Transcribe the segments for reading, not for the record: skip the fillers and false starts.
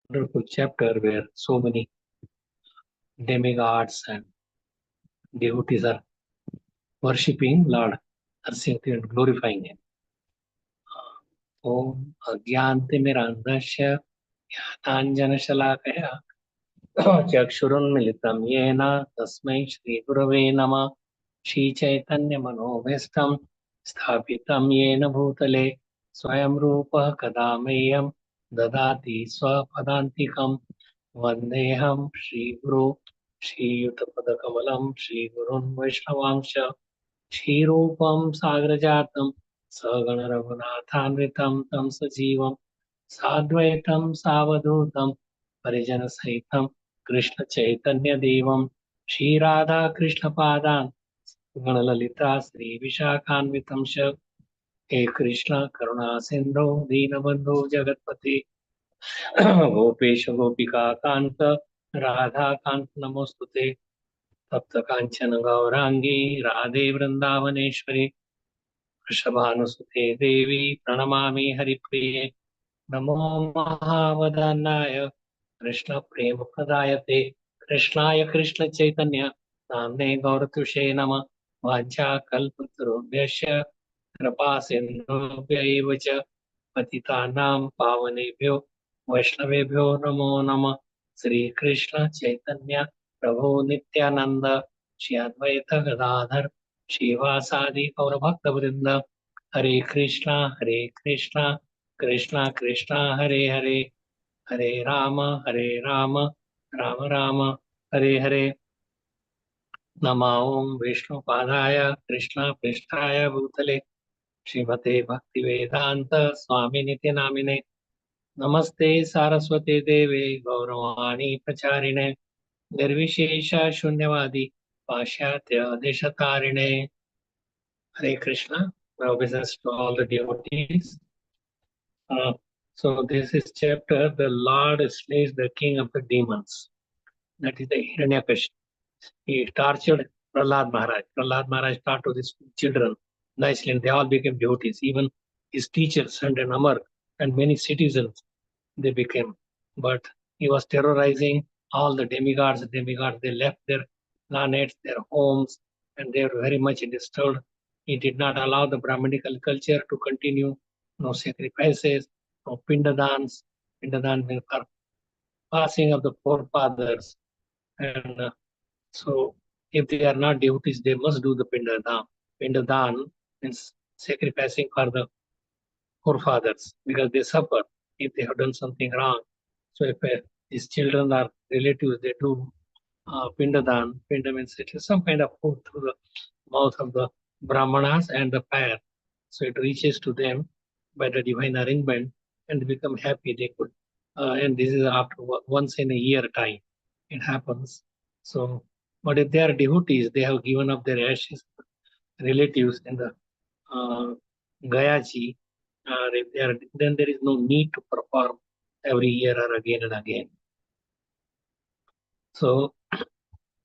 wonderful chapter where so many demigods and devotees are worshipping Lord Narsimha and glorifying Him. Om Agyantimirandasya Anjanashalakaya Chakshurunmilitam Yena Tasmai Shri Gurave Namah Shri Chaitanya Manobhishtam Sthapitam Yena Bhutale Swayam Rupa Kadameyam Dadati Swapadantikam Vandeham Shri Guru Shri Yutapadakamalam Shri Gurun Vaishnavangsha Shri Rupam Sagrajatam Sagana Raghunathanvitam Tam Sajivam Sadvaitam Savadutam Parijana Sahitam Krishna Chaitanya Devam Shri Radha Krishna Padan Ganalalita Sri Vishakhanvitam Shak He Krishna Karuna Sindhu Deenabandhu Jagatpati Gopesha Gopika Kanta Radha Kanta Namostute Tapta Kanchana Gaurangi Radhe Vrindavaneshwari Vrishabhanusute Devi Pranamami Haripriye Namo Mahavadanaaya Krishna Prema Pradayate Krishnaya Krishna Chaitanya Namne Gauratushe Nama Vacha Kalpatarubhyasya Kripa Sindhubhya Cha Patitanam Pavanebhyo Vaishnavebhyo Namo Nama Sri Krishna Chaitanya Prabhu Nityananda Shri Advaita Gadadhar Shivasadi Gaura Bhakta Vrinda Hare Krishna Krishna Krishna Hare Hare Hare Rama Rama Rama Hare Hare Nama Om Vishnu Padaya Krishna Prishtaya Bhutale Srimate Bhaktivedanta Swami Nitya Namine Namaste Saraswate Deve Gauravani Pracharine Nirvishesha Shunyavadi Pashyatya Deshatarine Hare Krishna. My obeisance to all the devotees. So this is chapter, the Lord slays the king of the demons. That is the Hiranyakashipu. He tortured Prahlad Maharaj. Prahlad Maharaj taught to his children nicely, and they all became devotees. Even his teachers and an Amar and many citizens, they became. But he was terrorizing all the demigods. They left their planets, their homes, and they were very much disturbed. He did not allow the Brahminical culture to continue. No sacrifices, no pindadans. Pindadan means for passing of the forefathers. And so if they are not devotees, they must do the pindadan. Pindadan means sacrificing for the forefathers because they suffer if they have done something wrong. So if these children are relatives, they do pindadan. Pinda means it is some kind of food through the mouth of the brahmanas and the fire. So it reaches to them by the divine arrangement and they become happy. They could, and this is after once in a year time it happens. So, but if they are devotees, they have given up their ashes, relatives in the Gayaji. If they are, then there is no need to perform every year or again and again. So,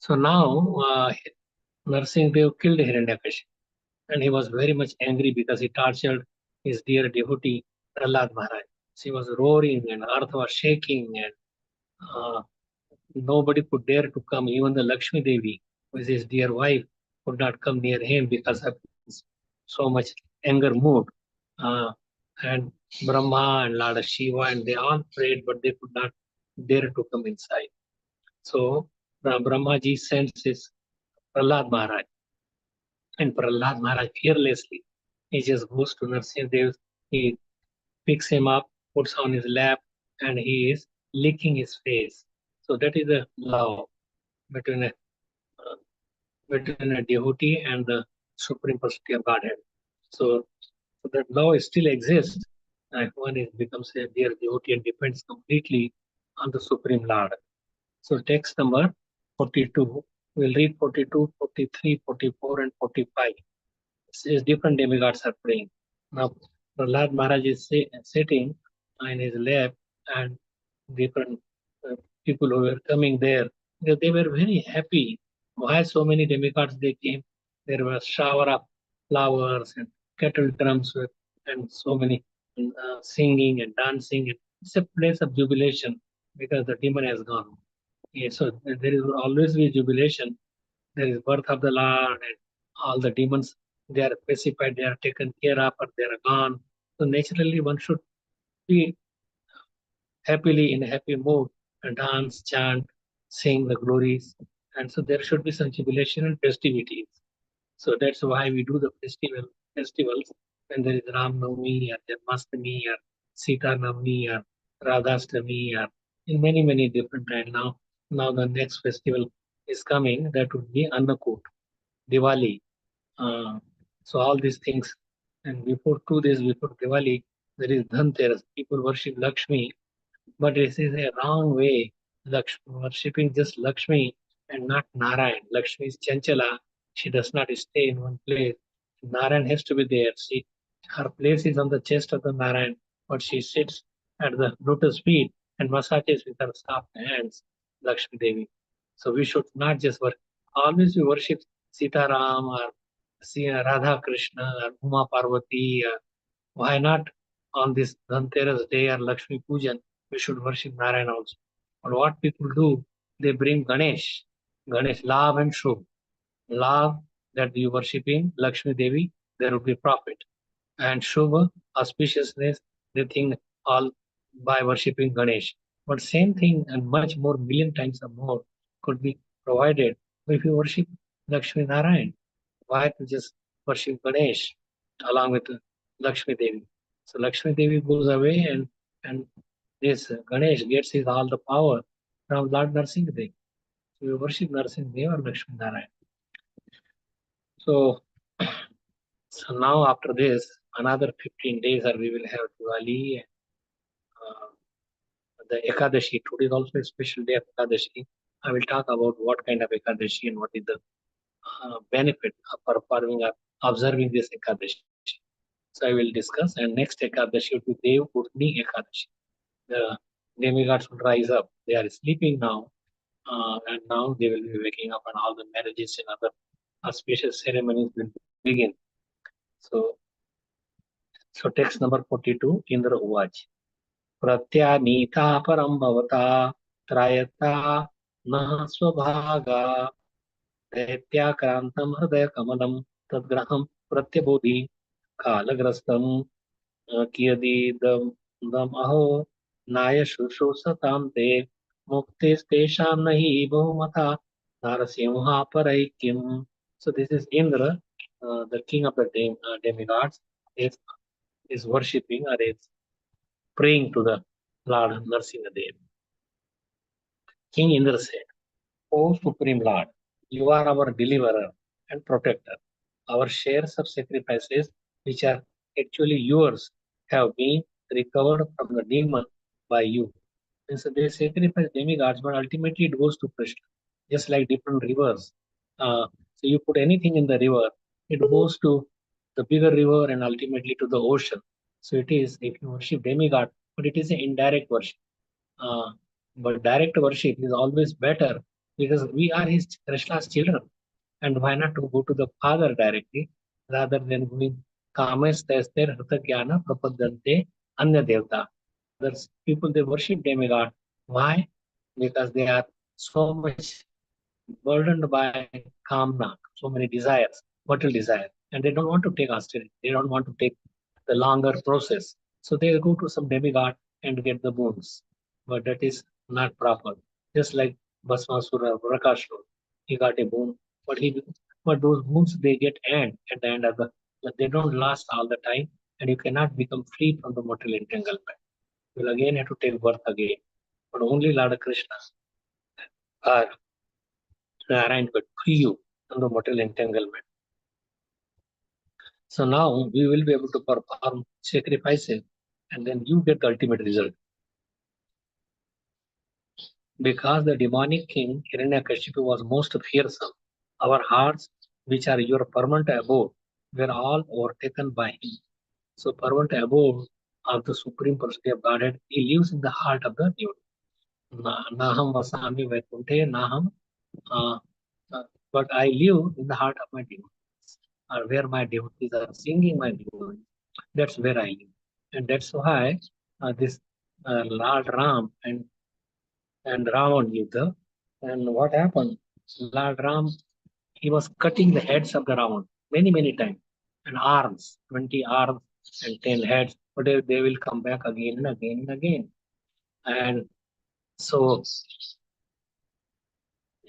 so now Narsimha killed Hiranyakashipu, and he was very much angry because he tortured his dear devotee Prahlad Maharaj. She was roaring and earth was shaking and nobody could dare to come. Even the Lakshmi Devi, who is his dear wife, could not come near him because of his so much anger mood. And Brahma and Lord Shiva and they all prayed, but they could not dare to come inside. So Brahmaji sends his Prahlad Maharaj. And Prahlad Maharaj fearlessly, he just goes to Narsimha Dev, he picks him up, puts on his lap, and he is licking his face. So that is a love between a devotee and the Supreme Personality of Godhead. So that love still exists. And one becomes a dear devotee and depends completely on the Supreme Lord. So text number 42, we'll read 42, 43, 44, and 45. Says different demigods are praying. Now, Prahlad Maharaj is sitting in his lap, and different people who were coming there, they were very happy. Why so many demigods they came? There was shower of flowers and kettle drums and so many singing and dancing. It's a place of jubilation. because the demon has gone. Yeah, so there is always be jubilation. There is birth of the Lord, and all the demons, they are pacified, they are taken care of, or they are gone. So naturally, one should be happily in a happy mood and dance, chant, sing the glories. And so there should be some jubilation and festivities. So that's why we do the festivals when there is Ram Navami or Janmashtami or Sita Navami or Radhashtami or in many different times. Now the next festival is coming. That would be Annakut, Diwali. Uh, so all these things. And before 2 days before Diwali, there is Dhanteras. People worship Lakshmi, but this is a wrong way. Worshipping just Lakshmi and not Narayan. Lakshmi is Chanchala. She does not stay in one place. Narayan has to be there. Her place is on the chest of the Narayan, but she sits at the lotus feet and massages with her soft hands, Lakshmi Devi. So we should not just worship. Always we worship Sita Ram or Radha Krishna or Uma Parvati. Why not on this Dhanteras day or Lakshmi Pujan, we should worship Narayana also. But what people do, they bring Ganesh, love and Shubh. Love that you worshiping Lakshmi Devi, there will be profit. And Shubha, auspiciousness, they think all by worshipping Ganesh. But same thing and much more, million times or more could be provided if you worship Lakshmi Narayan. Why to just worship Ganesh along with Lakshmi Devi? So Lakshmi Devi goes away and this Ganesh gets his all the power from Lord Narasimha. So we worship Narasimha or Lakshmi Narayan. So, so now after this, another 15 days or we will have Diwali and the Ekadashi. Today is also a special day of Ekadashi. I will talk about what kind of Ekadashi and what is the benefit of performing or observing this Ekadashi. So I will discuss, and next Ekadashi would be Dev Purni Ekadashi. The demigods will rise up. They are sleeping now, and now they will be waking up, and all the marriages and other auspicious ceremonies will begin. So, so text number 42, Indra Uvaj. प्रत्यानीता परम भवता त्रायता नः स्वभागा दैत्याक्रांतं हृदय कमलं तद्ग्रहं प्रत्यबोधि कालग्रस्तं कियदीदं अहो नाय शुश्रूषतां ते मुक्तिस्तेषां न हि बहुमता नारसिंहापरैक्यम्. So this is Indra, the king of the demigods, is worshipping or is praying to the Lord Narasimhadev. King Indra said, O Supreme Lord, you are our deliverer and protector. Our shares of sacrifices, which are actually yours, have been recovered from the demon by you. And so they sacrifice demigods, but ultimately it goes to Krishna, just like different rivers. So you put anything in the river, it goes to the bigger river and ultimately to the ocean. So it is, if you worship demigod, but it is an indirect worship. Uh, but direct worship is always better because we are his Krishna's children. And why not to go to the Father directly rather than going Kames Tester Hritagyana Prapadante Anya Devta. Others people they worship demigod. Why? Because they are so much burdened by kamna, so many desires, material desires, and they don't want to take austerity. They don't want to take the longer process. So they go to some demigod and get the boons. But that is not proper. Just like Bhasmasura, Rakashur, he got a boon, but those boons they get end at the end of but they don't last all the time, and you cannot become free from the material entanglement. You will again have to take birth again. But only Lord Krishna are Narayan could free you from the material entanglement. So now we will be able to perform sacrifices and then you get the ultimate result. Because the demonic king Hiranyakashipu was most fearsome, our hearts, which are your permanent abode, were all overtaken by him. So permanent abode of the Supreme Personality of Godhead, he lives in the heart of the devotee. Naham vasami vaikunthe naham, uh, but I live in the heart of my devotees, or where my devotees are singing my devotees. That's where I live, and that's why this Lord Ram and and Ravan Yuddha. And what happened? Lord Ram, he was cutting the heads of the Ravan many times, and arms, 20 arms and 10 heads, but they will come back again and again and again. And so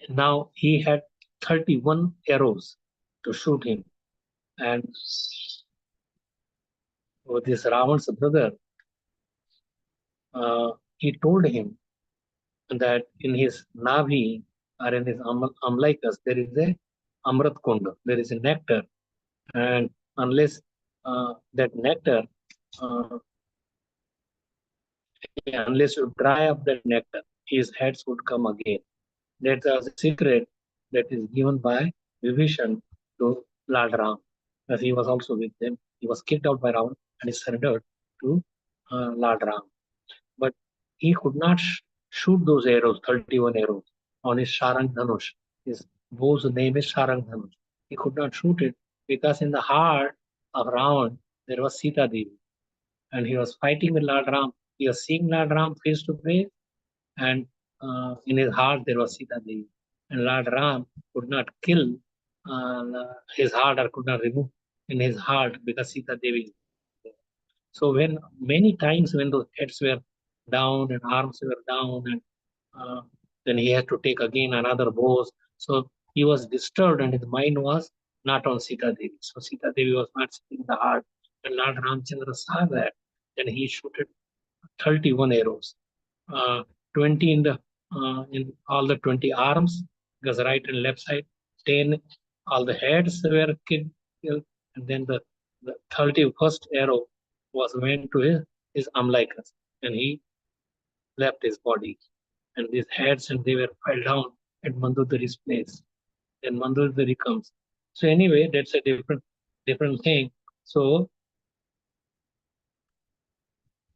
now he had 31 arrows to shoot him. And this Ravan's brother, he told him that in his Navi or in his Amlikas, there is a Amrit Kunda, there is a nectar. And unless that nectar, uh, unless you dry up that nectar, his heads would come again. That was a secret that is given by Vibhishan to Lord Ram, as he was also with them. He was kicked out by Ram and he surrendered to Lord Ram. But he could not shoot those arrows, 31 arrows, on his Sharang Dhanush. His bow's name is Sharang Dhanush. He could not shoot it because in the heart of Ravan there was Sita Devi. And he was fighting with Lord Ram. He was seeing Lord Ram face to face, and in his heart there was Sita Devi. And Lord Ram could not kill his heart or could not remove in his heart because Sita Devi. So when many times when those heads were down and arms were down, and then he had to take again another bow. So he was disturbed and his mind was not on Sita Devi. So Sita Devi was not sitting in the heart. And Lord Ramchandra saw that, then he shooted 31 arrows, 20 in all the 20 arms, because right and left side, 10 all the heads were killed, and then the 31st arrow was went to his Amlikas, and he left his body. And these heads and they were fell down at Mandodari's place. Then Mandodari comes. So anyway, that's a different thing. So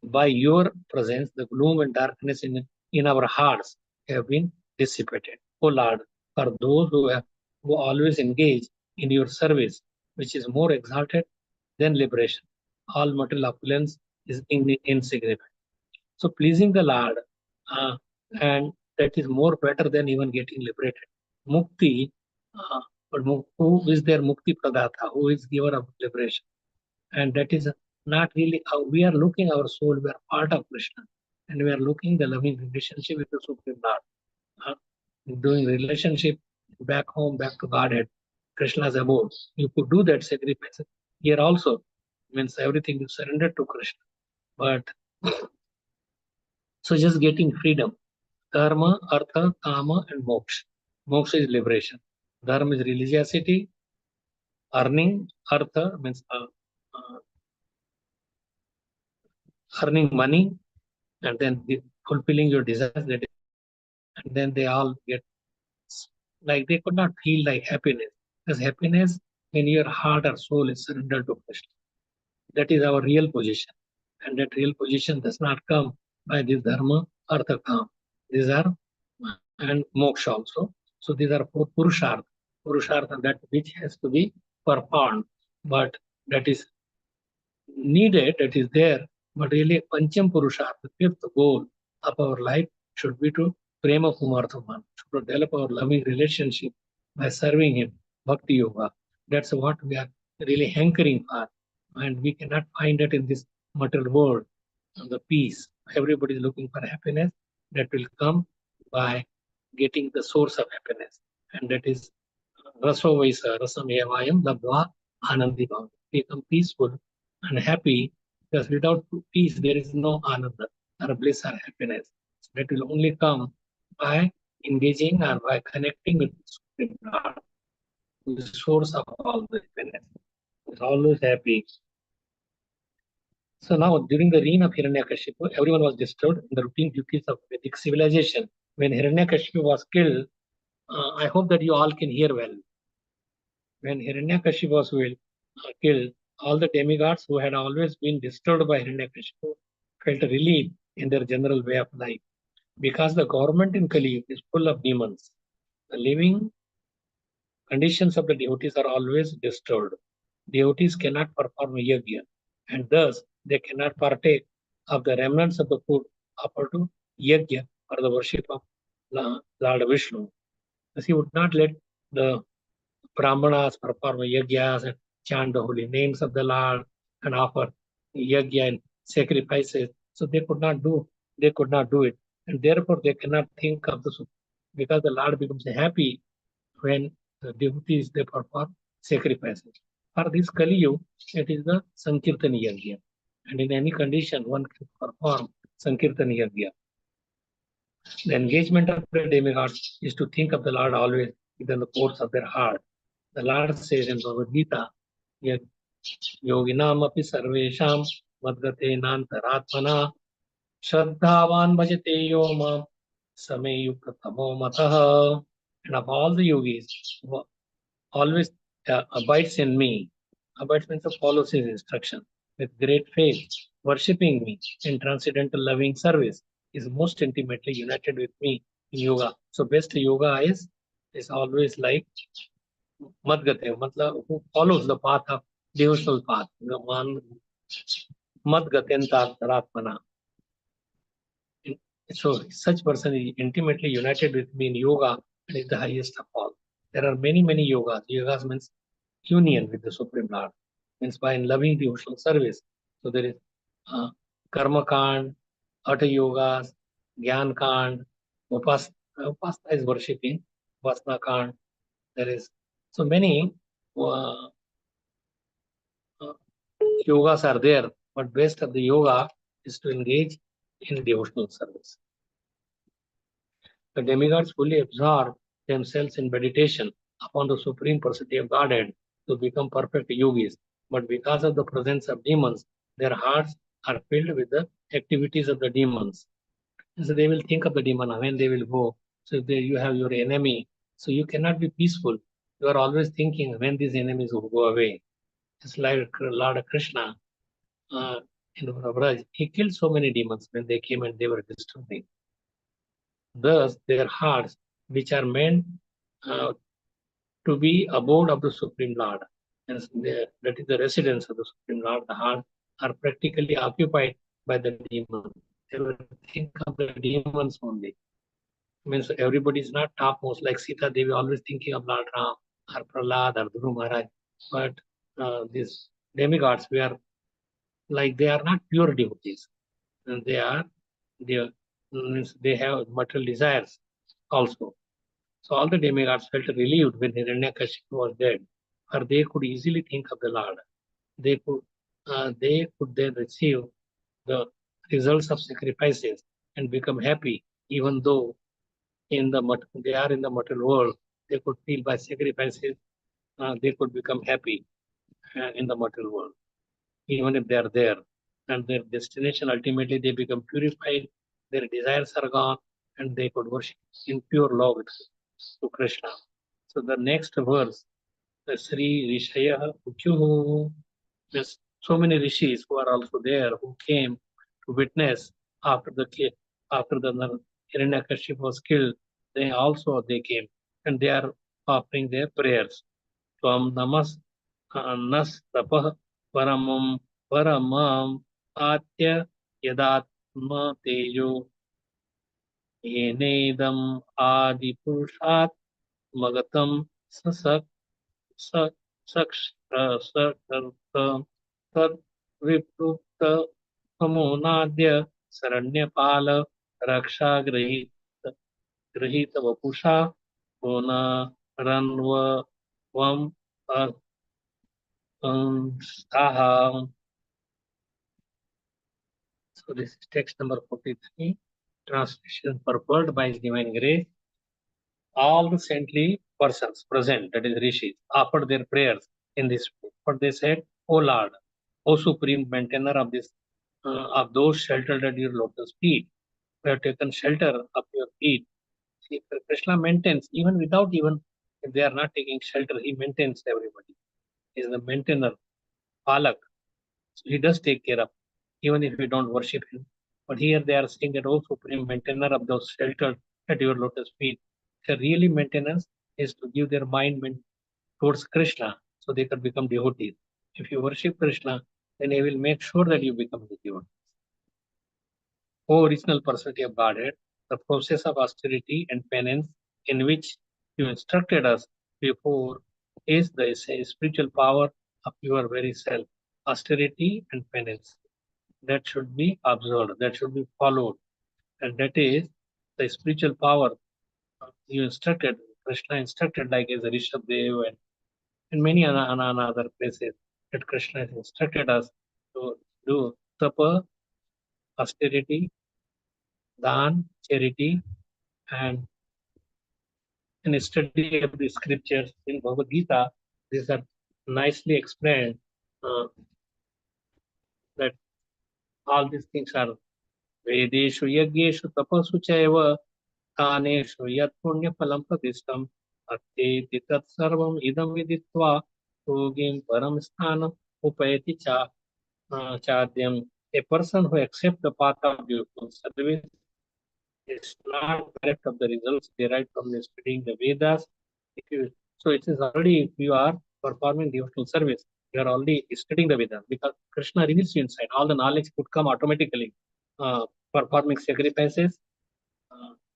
by your presence, the gloom and darkness in our hearts have been dissipated. O Lord, for those who always engage in your service, which is more exalted than liberation, all material opulence is insignificant. So pleasing the Lord, and that is more better than even getting liberated. Mukti, but who is their Mukti Pradata? Who is giver of liberation? And that is not really how we are looking our soul. We are part of Krishna, and we are looking the loving relationship with the Supreme Lord. Doing relationship back home, back to Godhead, Krishna's abode. You could do that sacrifice here also. Means everything you surrender to Krishna. But so just getting freedom. Dharma, Artha, Kama, and Moksha. Moksha is liberation. Dharma is religiosity. Earning, Artha means earning money, and then fulfilling your desires. And then they all get like they could not feel like happiness. Because happiness when your heart or soul is surrendered to Krishna. That is our real position. And that real position does not come by this dharma, artha, kam. These are, and moksha also. So these are four purushartha. Purushartha, that which has to be performed, but that is needed, that is there. But really, Pancham Purushartha, the fifth goal of our life should be to Prema Kumarthaman, to develop our loving relationship by serving Him, Bhakti Yoga. That's what we are really hankering for. And we cannot find it in this material world. And the peace. Everybody is looking for happiness that will come by getting the source of happiness. And that is Raso Vaisa, Rasam Evayam, Labdva, Anandi Bhav. Become peaceful and happy, because without peace there is no ananda or bliss or happiness. So that will only come by engaging or by connecting with God, the source of all the happiness. It's always happy. So now, during the reign of Hiranyakashipu, everyone was disturbed in the routine duties of Vedic civilization. When Hiranyakashipu was killed, I hope that you all can hear well. When Hiranyakashipu was killed, all the demigods who had always been disturbed by Hiranyakashipu felt relief in their general way of life. Because the government in Kali is full of demons, the living conditions of the devotees are always disturbed. Devotees cannot perform a yajna, and thus they cannot partake of the remnants of the food offered to yajna for the worship of Lord Vishnu. As he would not let the Brahmanas perform yagyas and chant the holy names of the Lord and offer yagya and sacrifices. So they could not do it. And therefore they cannot think of the because the Lord becomes happy when the devotees they perform sacrifices. For this Kali Yuga, it is the Sankirtan Yagya. And in any condition, one can perform Sankirtan Yagya. The engagement of the demigods is to think of the Lord always within the course of their heart. The Lord says in Bhagavad Gita, Yoginam api sarvesham madgate nantaratmana shraddhavan bhajate yomam sameyukta tamo mataha. And of all the yogis, always abides in me. Abides means follows his instruction with great faith, worshipping me in transcendental loving service, is most intimately united with me in yoga. So best yoga is always like Madgate, matlab who follows the path of devotional path. Madgatentaratmana. So such person is intimately united with me in yoga and is the highest of all. There are many, many yogas. Yogas means union with the Supreme Lord, means by loving devotional service. So there is Karma Kand, Hatha Yogas, Gyan Kand, Upasana is worshipping, Upasana Kand. There is so many uh, uh, yogas are there, but best of the yoga is to engage in devotional service. The demigods fully absorb themselves in meditation upon the Supreme Personality of Godhead to become perfect yogis. But because of the presence of demons, their hearts are filled with the activities of the demons. And so they will think of the demon when they will go. So if you have your enemy, so you cannot be peaceful. You are always thinking when these enemies will go away. It's like Lord Krishna in Vraj. He killed so many demons when they came and they were disturbing. Thus, their hearts, which are meant uh, to be abode of the Supreme Lord, and that is the residence of the Supreme Lord, the heart are practically occupied by the demons. They will think of the demons only. Means everybody is not topmost like Sita Devi, always thinking of Lord Ram or Prahlad or Dhru Maharaj. But these demigods, we are like they are not pure devotees. And they have material desires also. So all the demigods felt relieved when Hiranyakashipu was dead, for they could easily think of the Lord. They could then receive the results of sacrifices and become happy, even though they are in the material world. They could feel by sacrifices they could become happy in the material world, even if they are there. And their destination ultimately they become purified, their desires are gone, and they could worship in pure love to Krishna. So the next verse, the Sri Rishaya Uchuhu, there's so many rishis who are also there who came to witness after the Hiranyakashipu was killed. They came and they are offering their prayers. Tvam namas nas tapah paramam paramam atya yadatma tejo yenedam adi purushat magatam sasak saksharta tad viprukta samonadya saranyapala raksha grahita vapusha puna ranva vam staha. So this is text number 43, translation purported by His Divine Grace. All the saintly persons present, that is rishis, offered their prayers in this way. But they said, O Lord, O Supreme Maintainer of of those sheltered at your lotus feet, we have taken shelter of your feet. See, Krishna maintains, even if they are not taking shelter, he maintains everybody. He is the maintainer, Palak. So he does take care of, even if we don't worship him. But here they are saying that, O Supreme Maintainer of those sheltered at your lotus feet. The really maintenance is to give their mind towards Krishna so they can become devotees. If you worship Krishna, then he will make sure that you become the devotee. O original personality of Godhead, the process of austerity and penance in which you instructed us before is the spiritual power of your very self. Austerity and penance. That should be observed, that should be followed. And that is the spiritual power you instructed, Krishna instructed, like as Rishabdev and in many other places, that Krishna has instructed us to do tapa, austerity, dan, charity, and in study of the scriptures in Bhagavad Gita, these are nicely explained that all these things are Vedeshu Yagyeshu Tapasu Chaiva Kaneshu Yat Punya Phalam Pradishtam Atte Tat Sarvam Idam Viditva Yogim Param Sthanam Upayati Chadyam. A person who accepts the path of beautiful service is not direct of the results derived from the studying the Vedas. So it is already, if you are performing devotional service, you are already studying the Vedas because Krishna reveals you inside. All the knowledge could come automatically. Performing sacrifices,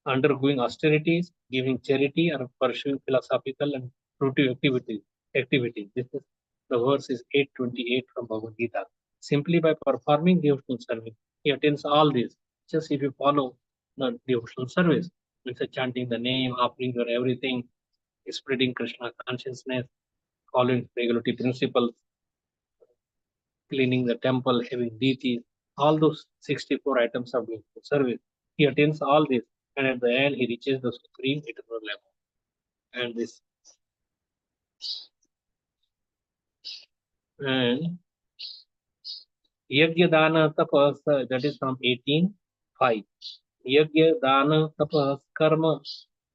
undergoing austerities, giving charity, or pursuing philosophical and fruitive activity. This is the verse is 828 from Bhagavad Gita. Simply by performing devotional service, he attains all this. Just if you follow the devotional service, it's a chanting the name, offering your everything, spreading Krishna consciousness, following regulatory principles, cleaning the temple, having deities, all those 64 items of devotional service. He attains all this, and at the end, he reaches the supreme eternal level. And this, and Yajna Dana Tapas, that is from 18:5. Yajna Dana Tapas Karma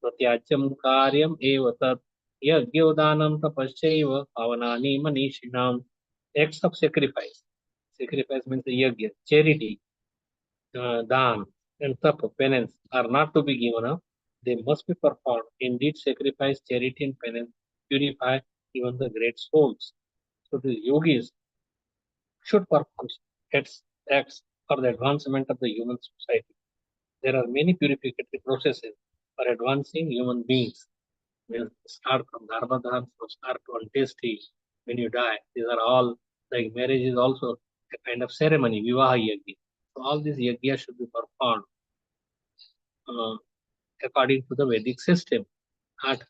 Pratyacham Karyam Eva Tat Yajnyodanam Tapasyaiva Pavanani Manishinam. Acts of sacrifice. Sacrifice means the yajna, charity, dan, and tapa, penance, are not to be given up. They must be performed. Indeed, sacrifice, charity, and penance purify even the great souls. So the yogis should perform acts for the advancement of the human society. There are many purificatory processes for advancing human beings. We'll start from Dharmadhan, so start to Antesti when you die. These are all, like marriage is also a kind of ceremony, Vivaha Yajna. So all these yajna should be performed uh, according to the Vedic system, not,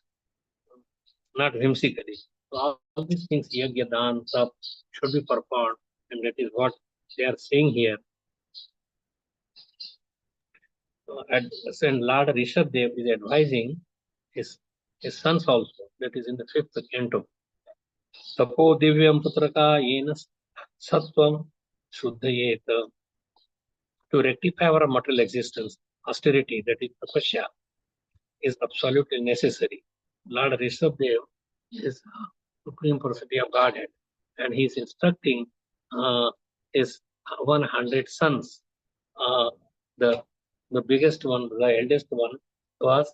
not whimsically. So all these things, yajna, dan, tap, should be performed, and that is what they are saying here. And Lord Rishabdev is advising his sons also, that is in the 5th canto. Tapo divyam putraka yena sattvam shuddhayeta. To rectify our material existence, austerity, that is tapasya, is absolutely necessary. Lord Rishabdev is Supreme Personality of Godhead, and he is instructing his 100 sons. The biggest one, the eldest one, was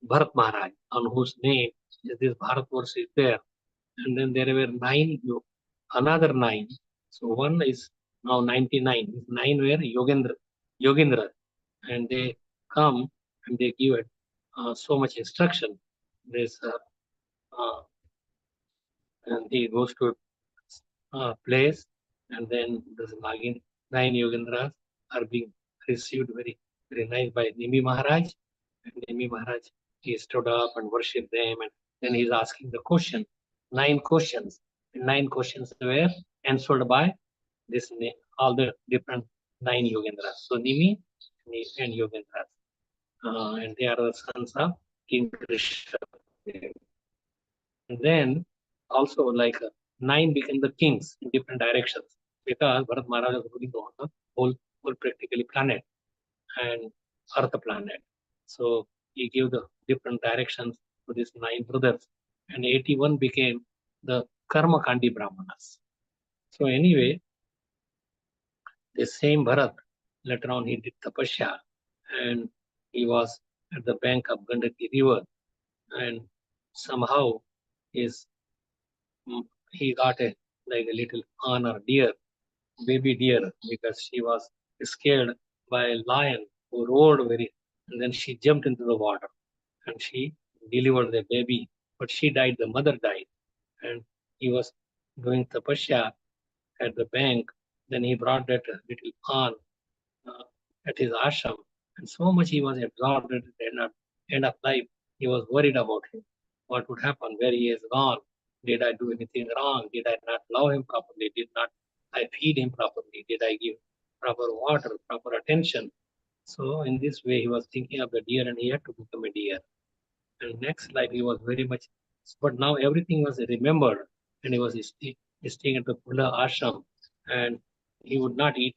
Bharat Maharaj, on whose name this Bharatvarsh is there. And then there were 9, another 9. So one is now 99. 9 were Yogendra, and they come and they give it so much instruction. There's and he goes to a place, and then the 9 Yogendras are being received very, very nice by Nimi Maharaj. And Nimi Maharaj, he stood up and worshipped them, and then he's asking the question, 9 questions. And 9 questions were answered by this all the different 9 Yogendras. So Nimi and Yogendras. And they are the sons of King Krishna. And then also like 9 became the kings in different directions because Bharat Maharaj was ruling on the whole practically planet and Earth planet. So he gave the different directions to these 9 brothers, and 81 became the Karma Kandi Brahmanas. So anyway, the same Bharat, later on he did tapasya, and he was at the bank of Gandaki river, and somehow he got a little honor deer, baby deer, because she was scared by a lion who roared very and then she jumped into the water and she delivered the baby, but she died, the mother died. And he was doing tapasya at the bank. Then he brought that little fawn uh, at his ashram, and so much he was absorbed at the end of life. He was worried about him. What would happen? Where he is gone? Did I do anything wrong? Did I not love him properly? Did not I feed him properly? Did I give proper water, proper attention? So in this way, he was thinking of the deer, and he had to become a deer. And next life, he was very much, but now everything was remembered, and he was staying at the Pula ashram, and he would not eat,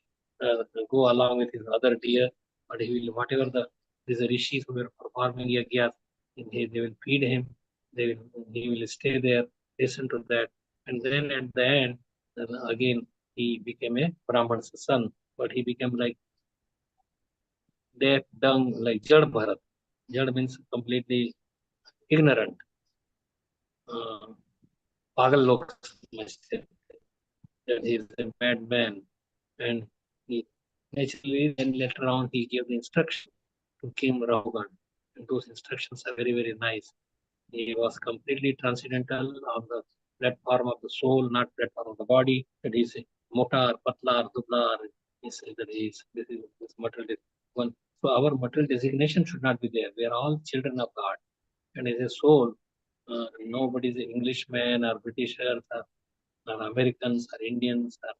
go along with his other deer, but he will, whatever these rishis who were performing yagyas, they will feed him, he will stay there, listen to that, and then at the end, again, he became a Brahman's son, but he became like deaf, dumb, like Jad Bharat. Jad means completely ignorant. Pagal looks that he is a bad man, and he naturally then later on he gave the instruction to King Rahugan, and those instructions are very very nice. He was completely transcendental on the platform of the soul, not platform of the body. That is mota, or patla, or dubla, or that is this material one. So our material designation should not be there. We are all children of God, and as a soul, nobody is an Englishman or Britishers or Americans or Indians or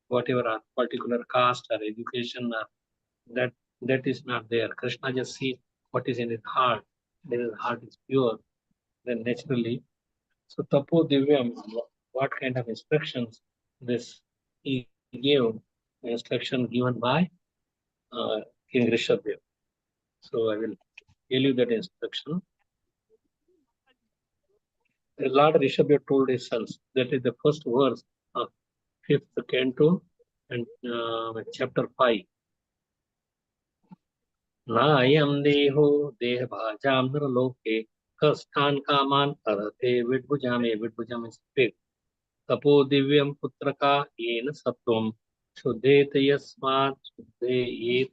whatever or particular caste or education or that is not there. Krishna just sees what is in his heart. If his heart is pure, then naturally. So Tapo Divyam, what kind of instructions this he gave, instruction given by King Rishabdev. So I will tell you that instruction. The Lord Rishabdev told his sons, that is the first verse of 5th canto and chapter 5. Nayam deho dehbhajam nirloke kastan kaman arate vidbhujame. Vidbhujam is big. Tapo divyam putraka yen sattvam shuddhet yasmat shuddhe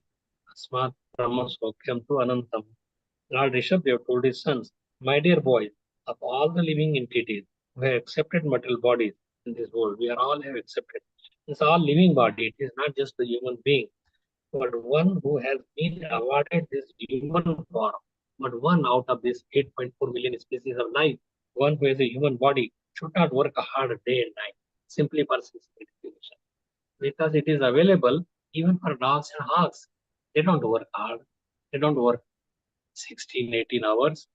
asmat brahma sokyam tu anantam. Lord Rishabdev told his sons, my dear boys, of all the living entities who have accepted material bodies in this world, we are all have accepted. It's all living body. It is not just the human being, but one who has been awarded this human form. But one out of this 8.4 million species of life, one who has a human body, should not work hard day and night simply for gratification. Because it is available even for dogs and hogs. They don't work hard. They don't work 16, 18 hours.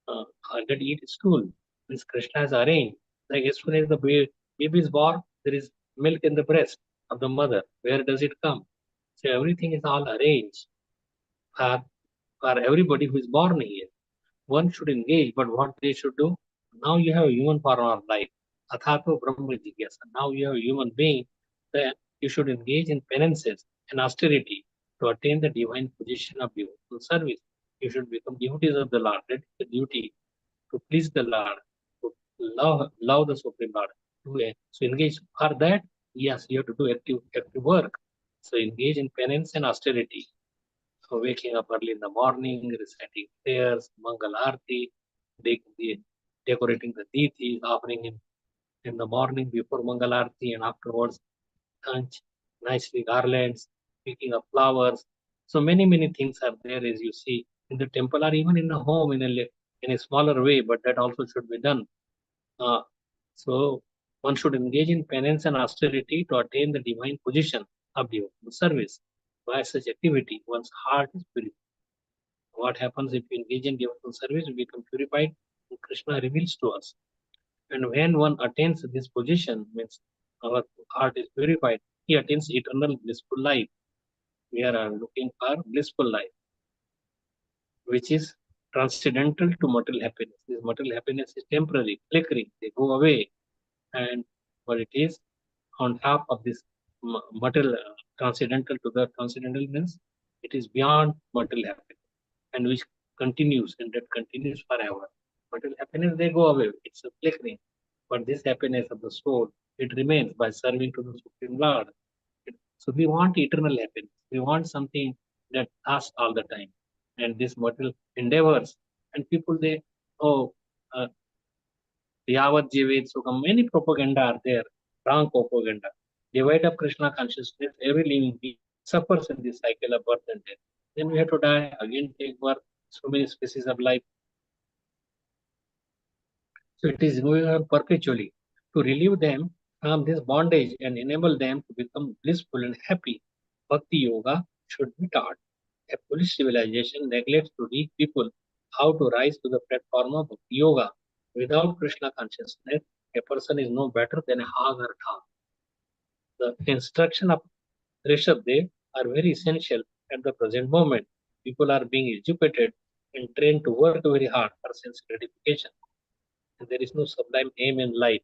100 eat stool. Means Krishna has arranged. Like as soon as the baby is born, there is milk in the breast of the mother. Where does it come? So everything is all arranged for, for everybody who is born here. One should engage, but what they should do? Now you have a human form of life. Athato Brahma Jigyasa. Now you have a human being, then you should engage in penances and austerity to attain the divine position of devotional service. You should become devotees of the Lord. That is the duty to please the Lord, to love the Supreme Lord. So engage for that. Yes, you have to do active work. So engage in penance and austerity. So waking up early in the morning, reciting prayers, Mangal Arti, decorating the deities, offering in the morning before Mangal Arti and afterwards lunch, nicely garlands, picking up flowers. So many things are there as you see in the temple or even in the home in a smaller way, but that also should be done. Uh, so one should engage in penance and austerity to attain the divine position of devotional service. By such activity, one's heart is purified. What happens if we engage in devotional service? We become purified, and Krishna reveals to us. And when one attains this position, means our heart is purified, he attains eternal blissful life. We are looking for blissful life, which is transcendental to material happiness. This material happiness is temporary, flickering, they go away, and but it is on top of this material transcendental to the transcendental means it is beyond material happiness and which continues and that continues forever. Material happiness they go away, it's a flickering, but this happiness of the soul it remains by serving to the Supreme Lord. So we want eternal happiness. We want something that lasts all the time. and these material endeavors. And people, they, oh, Yavat Jivet Sukham, many propaganda are there, wrong propaganda. Divide of Krishna consciousness, every living being suffers in this cycle of birth and death. Then we have to die, again take birth, so many species of life. So it is going on perpetually. To relieve them from this bondage and enable them to become blissful and happy, Bhakti Yoga should be taught. A foolish civilization neglects to teach people how to rise to the platform of Bhakti Yoga. Without Krishna consciousness, a person is no better than a hog or dog. The instruction of Rishabh Dev are very essential at the present moment. People are being educated and trained to work very hard for sense gratification. And there is no sublime aim in life.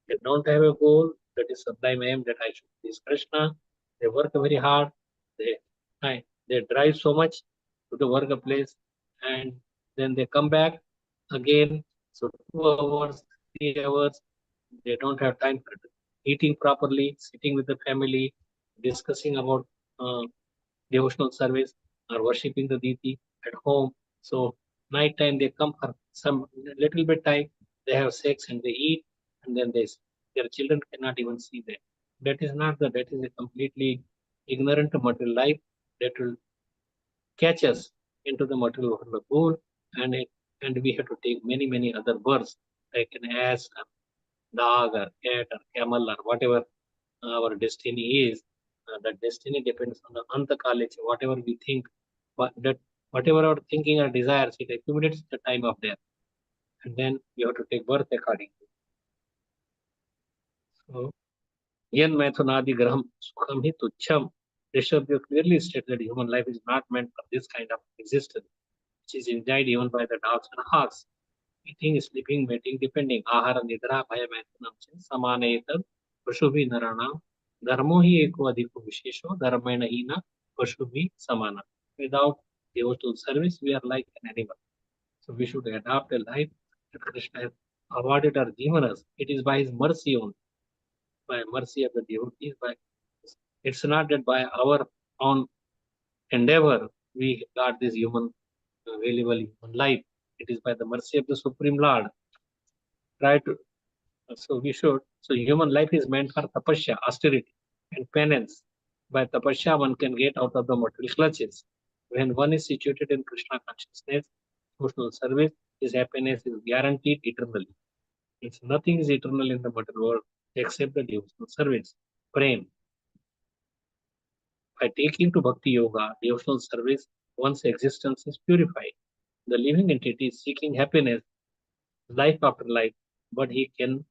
They don't have a goal that is sublime aim that I should please Krishna. They work very hard. They they drive so much to the workplace, and then they come back again. So 2 hours, 3 hours, they don't have time for eating properly, sitting with the family, discussing about devotional service or worshipping the deity at home. So night time they come for some little bit time, they have sex and they eat, and then their children cannot even see them. That is a completely ignorant material life that will catch us into the material of the pool, and and we have to take many other births like an ass, or dog, or cat, or camel, or whatever our destiny is. That destiny depends on the antakalicha, whatever we think, but that whatever our thinking or desires, it accumulates the time of death, and then you have to take birth accordingly. So, yen maithunadi graham sukham hi tuchham. Rishabh clearly states that human life is not meant for this kind of existence, which is enjoyed even by the dogs and hogs. Eating, sleeping, mating, depending. Ahara nidra bhaya maithunam च समानेतद पशुभिः नराणां धर्मो हि एको अधिको विशेषो धर्मेण हि न पशुभिः samana. Without devotional service, we are like an animal. So we should adopt a life that Krishna has awarded or given us. It is by His mercy only, by mercy of the devotees. It's not that by our own endeavor we got this valuable human life. It is by the mercy of the Supreme Lord. Try to So we should. So human life is meant for tapasya, austerity, and penance. By tapasya, one can get out of the material clutches. When one is situated in Krishna consciousness, devotional service, his happiness is guaranteed eternally. It's nothing is eternal in the material world except the devotional service. Prem. By taking to Bhakti Yoga, devotional service, one's existence is purified. The living entity is seeking happiness, life after life, but he can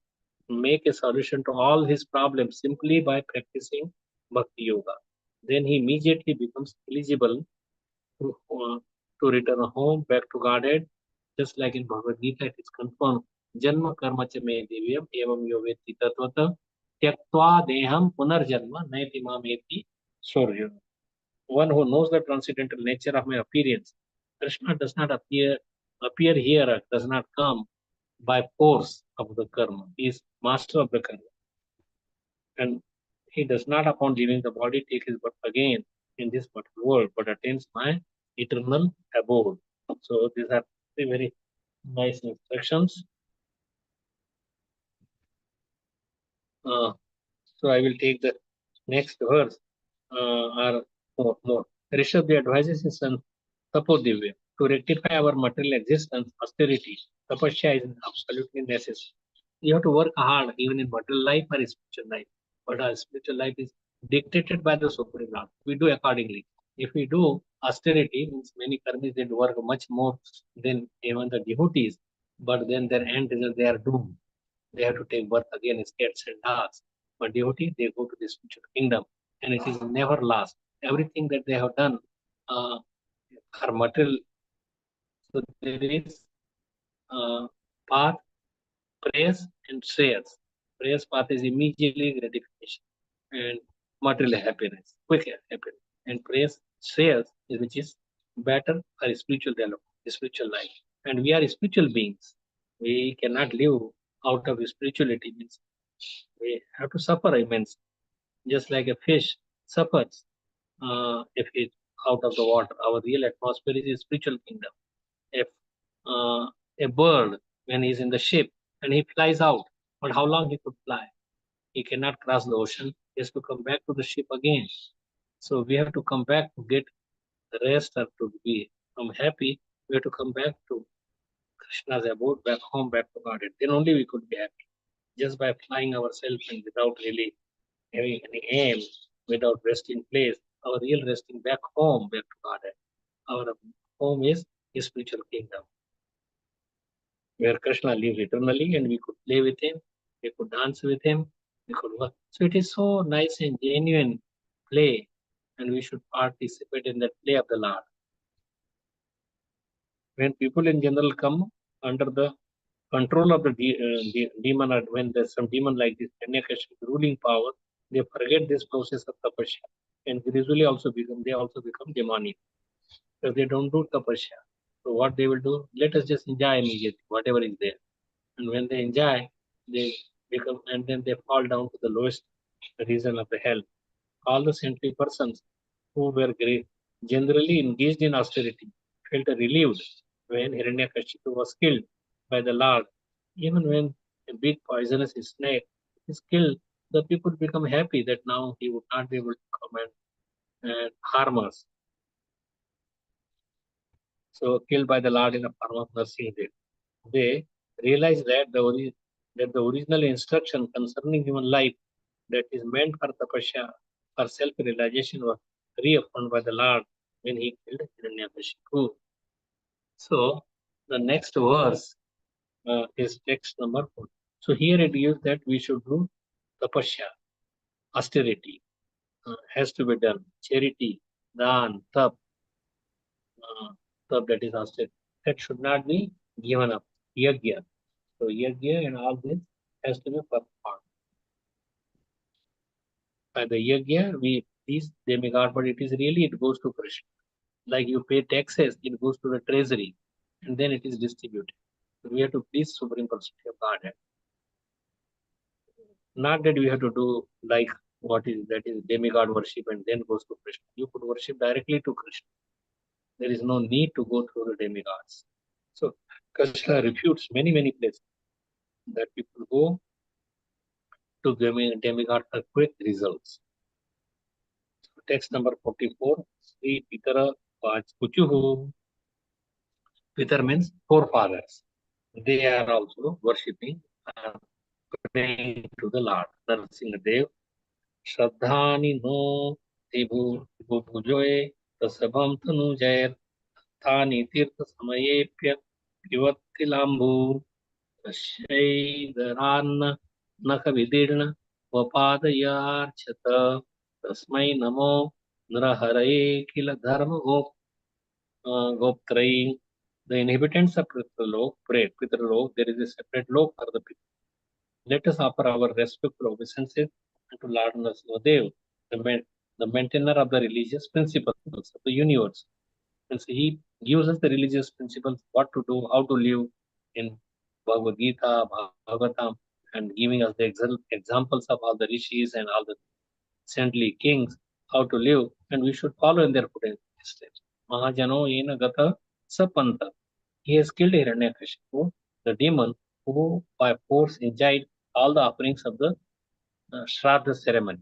make a solution to all his problems simply by practicing Bhakti Yoga. Then he immediately becomes eligible to, uh, to return home back to Godhead, just like in Bhagavad Gita it is confirmed. Janma karma cha me divyam evam yo veti tatvata tyaktva deham punarjanma naiti mameti surya. One who knows the transcendental nature of my appearance, Krishna does not appear here, does not come by force of the karma. He is master of the karma. And he does not, upon leaving the body, take his birth again in this material world, but attains my eternal abode. So these are very nice instructions. So I will take the next verse, or more. Rishabh advises his son Tapodivya to rectify our material existence, austerity. Tapasya is absolutely necessary. You have to work hard even in material life or spiritual life. But our spiritual life is dictated by the Supreme Lord. We do accordingly. If we do austerity, means many karmis they work much more than even the devotees, but then their end result they are doomed. They have to take birth again as cats and dogs. But devotee, they go to the spiritual kingdom, and it is never lost. Everything that they have done uh, are material. So there is path, praise, and shreyas. Praise path is immediately gratification and material happiness, quick happiness. And praise, shreyas, which is better for spiritual development, spiritual life. And we are spiritual beings. We cannot live out of spirituality. Means we have to suffer immensely, just like a fish suffers if it out of the water. Our real atmosphere is a spiritual kingdom. If a bird, when he's in the ship and he flies out, but how long he could fly? He cannot cross the ocean. He has to come back to the ship again. So we have to come back to get the rest or to be happy. We have to come back to Krishna's abode, back home, back to God. Then only we could be happy. Just by flying ourselves and without really having any aim, without resting place, our real resting back home, back to God. Our home is His spiritual kingdom, where Krishna lives eternally and we could play with Him, we could dance with Him, we could work. So it is so nice and genuine play, and we should participate in that play of the Lord. When people in general come under the control of the demon, or when there's some demon like this Hiranyakashipu ruling power, they forget this process of tapasya, and gradually they also become demonic because they don't do tapasya. So what they will do? Let us just enjoy immediately whatever is there, and when they enjoy, they become, and then they fall down to the lowest region of the hell. All the saintly persons who were generally engaged in austerity felt relieved when Hiranyakashipu was killed by the Lord. Even when a big poisonous snake is killed, the people become happy that now he would not be able to come and harm us. So killed by the Lord in the form of nursing death. They realize that the original instruction concerning human life that is meant for tapasya, for self-realization, was reaffirmed by the Lord when he killed Hiranyakashipu. So the next verse is text number 4. So here it gives that we should do tapasya, austerity, has to be done, charity, dan, that is austerity. That should not be given up. Yajna. So yajna and all this has to be performed. By the yajna, we please demigod, but it goes to Krishna. Like you pay taxes, it goes to the treasury, and then it is distributed. So we have to please Supreme Personality of Godhead. Not that we have to do like what is that is demigod worship and then goes to Krishna. You could worship directly to Krishna. There is no need to go through the demigods. So Krishna refutes many places that people go to demigod for quick results. So text number 44, Sri Pitara Kuchuhu. Pitar means forefathers. They are also worshipping and praying to the Lord. Narasimhadev, Shraddhani no Tibu Bhujoe Tasabam Tanu Jair Thani Tirtha Samayepya Pivattilambu Shaidaran Nakavidirna Vapadayarchata Tasmai Namo Nrahare Kila Dharma Goptrain. The inhabitants of Pitralok prayed. Pitralok, there is a separate lok for the people. Let us offer our respectful obeisances to Lord Narasimhadev, the maintainer of the religious principles of the universe. And so he gives us the religious principles, what to do, how to live in Bhagavad Gita, Bhagavatam, and giving us the examples of all the rishis and all the saintly kings, how to live, and we should follow in their footsteps. Mahajano yena gata sapanta. He has killed Hiranyakashipu, the demon who by force enjoyed all the offerings of the Shraddha ceremony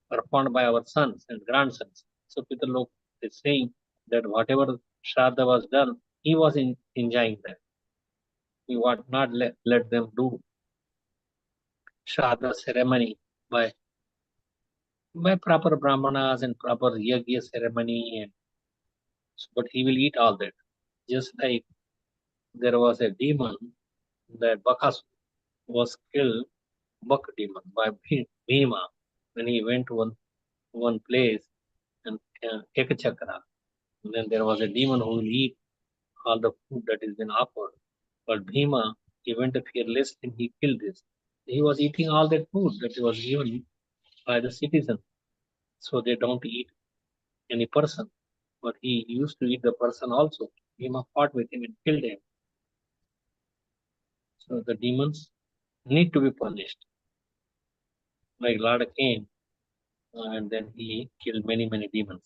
performed by our sons and grandsons. So Pitalok is saying that whatever Shraddha was done, he was enjoying that. We would not let them do Shraddha ceremony by proper brahmanas and proper yajna ceremony, and but he will eat all that. Just like there was a demon that Bakasura was killed, Bak demon by Bhima when he went to one place and Ekachakra. And then there was a demon who will eat all the food that is been offered. But Bhima, he went fearless and he killed this. He was eating all that food that was given by the citizen. So they don't eat any person. But he used to eat the person also. Bhima fought with him and killed him. So the demons need to be punished. Like Lord came and then he killed many demons.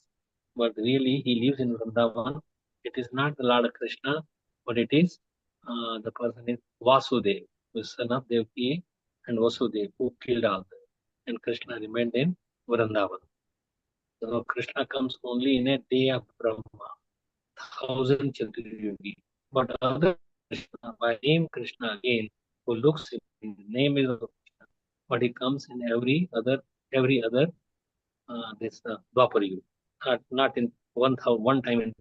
but really he lives in Vrindavan. It is not the Lord Krishna, but it is the person is Vasudev, the son of Devaki and Vasudev, who killed all them. And Krishna remained in Vrindavan. So Krishna comes only in a day of Brahma, 1000 Chaturyogi. But other Krishna, by name Krishna again, who looks in the name is of Krishna, but he comes in every other this Dwapar Yuga, not in one time in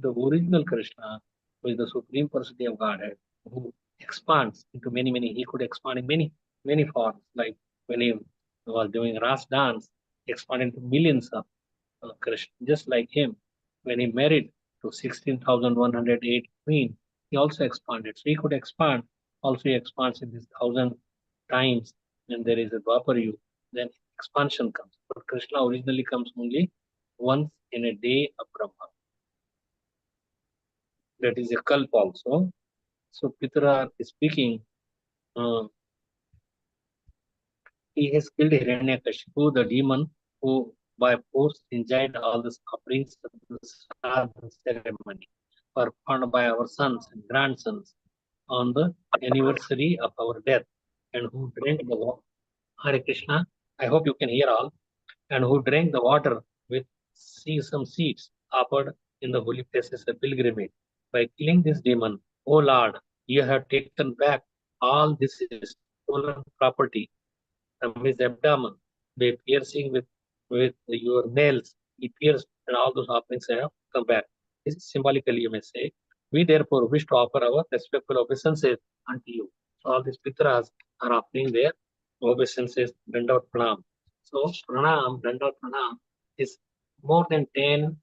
the original Krishna, who is the supreme personality of Godhead, who expands into many. He could expand in many forms, like when he was doing Ras dance, expand into millions of Krishna, just like him. When he married to 16,108 queen, he also expanded. So he could expand. Also, he expands in this 1,000 times. When there is a Dwapar Yuga, then expansion comes. But Krishna originally comes only once in a day of Brahma. That is a kalp also. So Pitra is speaking, uh, he has killed Hiranyakashipu, the demon, who by force enjoyed all the offerings of the Sraddha ceremony performed by our sons and grandsons on the anniversary of our death, and who drank the water. Hare Krishna, I hope you can hear all. And who drank the water with sesame seeds offered in the holy places of pilgrimage. By killing this demon, O Lord, you have taken back all this stolen property from his abdomen by piercing with your nails. He pierced, and all those offerings have come back. This is symbolically, you may say. We therefore wish to offer our respectful obeisances unto you. So all these pitras are offering their obeisances, Dandavat Pranam. So Dandavat Pranam is more than 10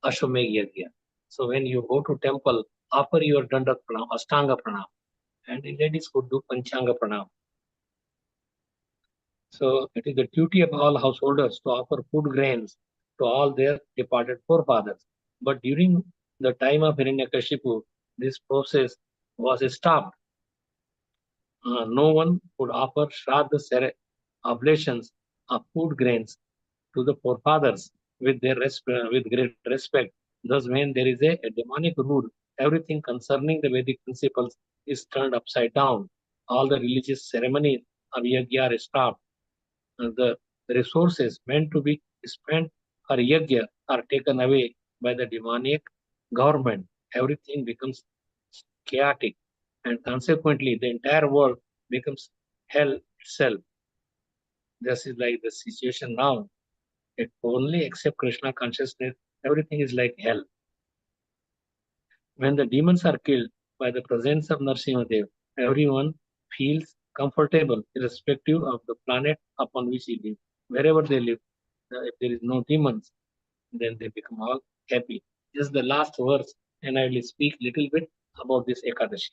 Ashwamedh Yajna. So when you go to temple, offer your Dandavat Pranam, Ashtanga Pranam. And the ladies could do Panchanga Pranam. So it is the duty of all householders to offer food grains to all their departed forefathers. But during the time of Hiranyakashipu, this process was stopped. No one could offer Shraddha oblations of food grains to the forefathers with great respect. Thus, when there is a demonic rule, everything concerning the Vedic principles is turned upside down. All the religious ceremonies of yajna are stopped. The resources meant to be spent for yajna are taken away by the demonic government. Everything becomes chaotic, and consequently, the entire world becomes hell itself. This is like the situation now. If only except Krishna consciousness, everything is like hell. When the demons are killed by the presence of Narsimhadev, everyone feels comfortable irrespective of the planet upon which he lives. Wherever they live, if there is no demons, then they become all happy. Just the last verse, and I will speak little bit about this Ekadashi.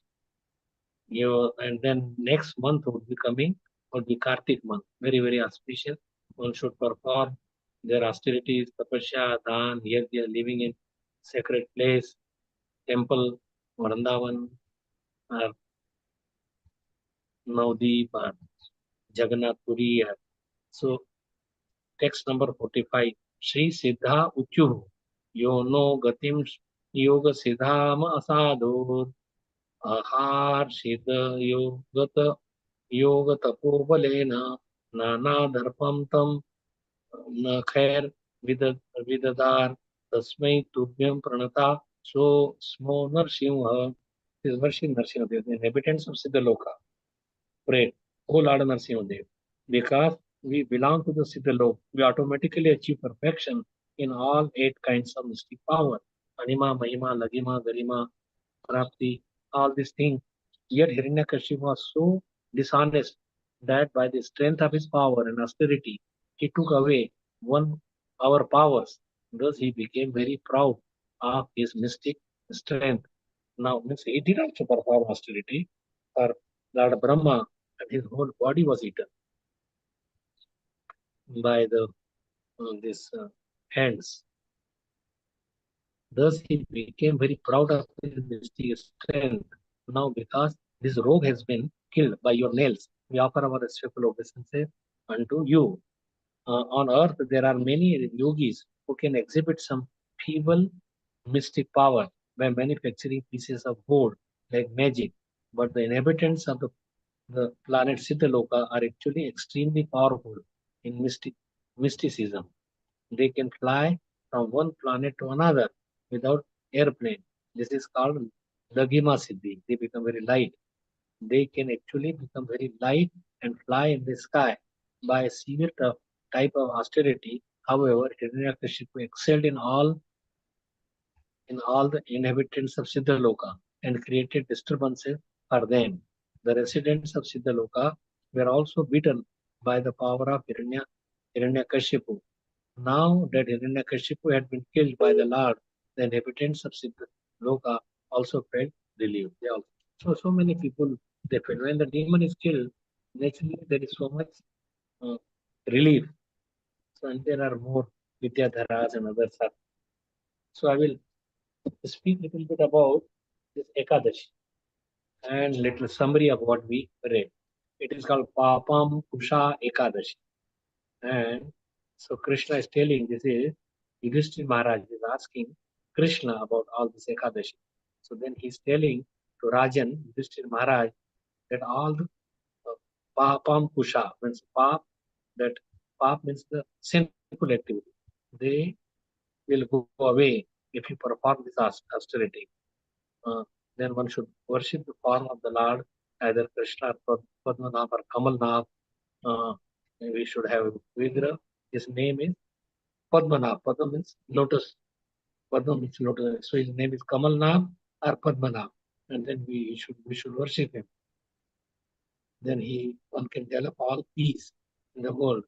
And then next month would be coming, would be Kartik month. Very auspicious. One should perform their austerities, tapasya, dhan, yajna, living in sacred place, temple, Vrindavan, or Navdeep, or Jagannath Puri. So text number 45. Sri Siddha Uchyu Yono Gatim Yoga Siddham Asadho Ahar Siddha Yogata Yoga Tapobalena Nana Dharpam Tam न खैर विददार तस्मै तुभ्यं प्रणता so small Narsimha is worship Narsimhadev, the inhabitants of Siddhaloka. Pray, O Lord Narsimhadev, because we belong to the Siddhalok, we automatically achieve perfection in all 8 kinds of mystic power. Anima, Mahima, Lagima, Garima, Prapti, all these things. Yet Hiranyakashipu was so dishonest that by the strength of his power and austerity, he took away one our powers. Thus he became very proud of his mystic strength. Now, means he did also perform austerity, for Lord Brahma, and his whole body was eaten by the these hands. Thus he became very proud of his mystic strength. Now, because this rogue has been killed by your nails, we offer our respectful obeisances unto you. On earth, there are many yogis who can exhibit some feeble mystic power by manufacturing pieces of gold like magic. But the inhabitants of the planet Siddhaloka are actually extremely powerful in mysticism. They can fly from one planet to another without airplane. This is called Lagima Siddhi. They become very light. They can actually become very light and fly in the sky by a severe type of austerity. However, Hiranyakashipu excelled in all the inhabitants of Siddhaloka and created disturbances for them. The residents of Siddhaloka were also beaten by the power of Hiranyakashipu. Now that Hiranyakashipu had been killed by the Lord, the inhabitants of Siddhaloka also felt relieved. So many people they felt when the demon is killed, naturally there is so much uh, relief. So and there are more Vidyadharas and others. So I will speak a little bit about this Ekadashi and little summary of what we read. It is called Papam Kusha Ekadashi. And so Krishna is telling this is Yudhishthira Maharaj is asking Krishna about all this Ekadashi. So then he's telling to Rajan, Yudhishthira Maharaj, that all the Papam Kusha means Pap, that Pap means the sinful activity. They will go away if you perform this austerity. Uh, then one should worship the form of the Lord, either Krishna or Padmanabh or Kamalnabh. Uh, we should have Vigra. His name is Padmanabh. Padma means lotus. Padma means lotus. So his name is Kamalnabh or Padmanabh. And then we should worship him. Then one can develop all peace in the world.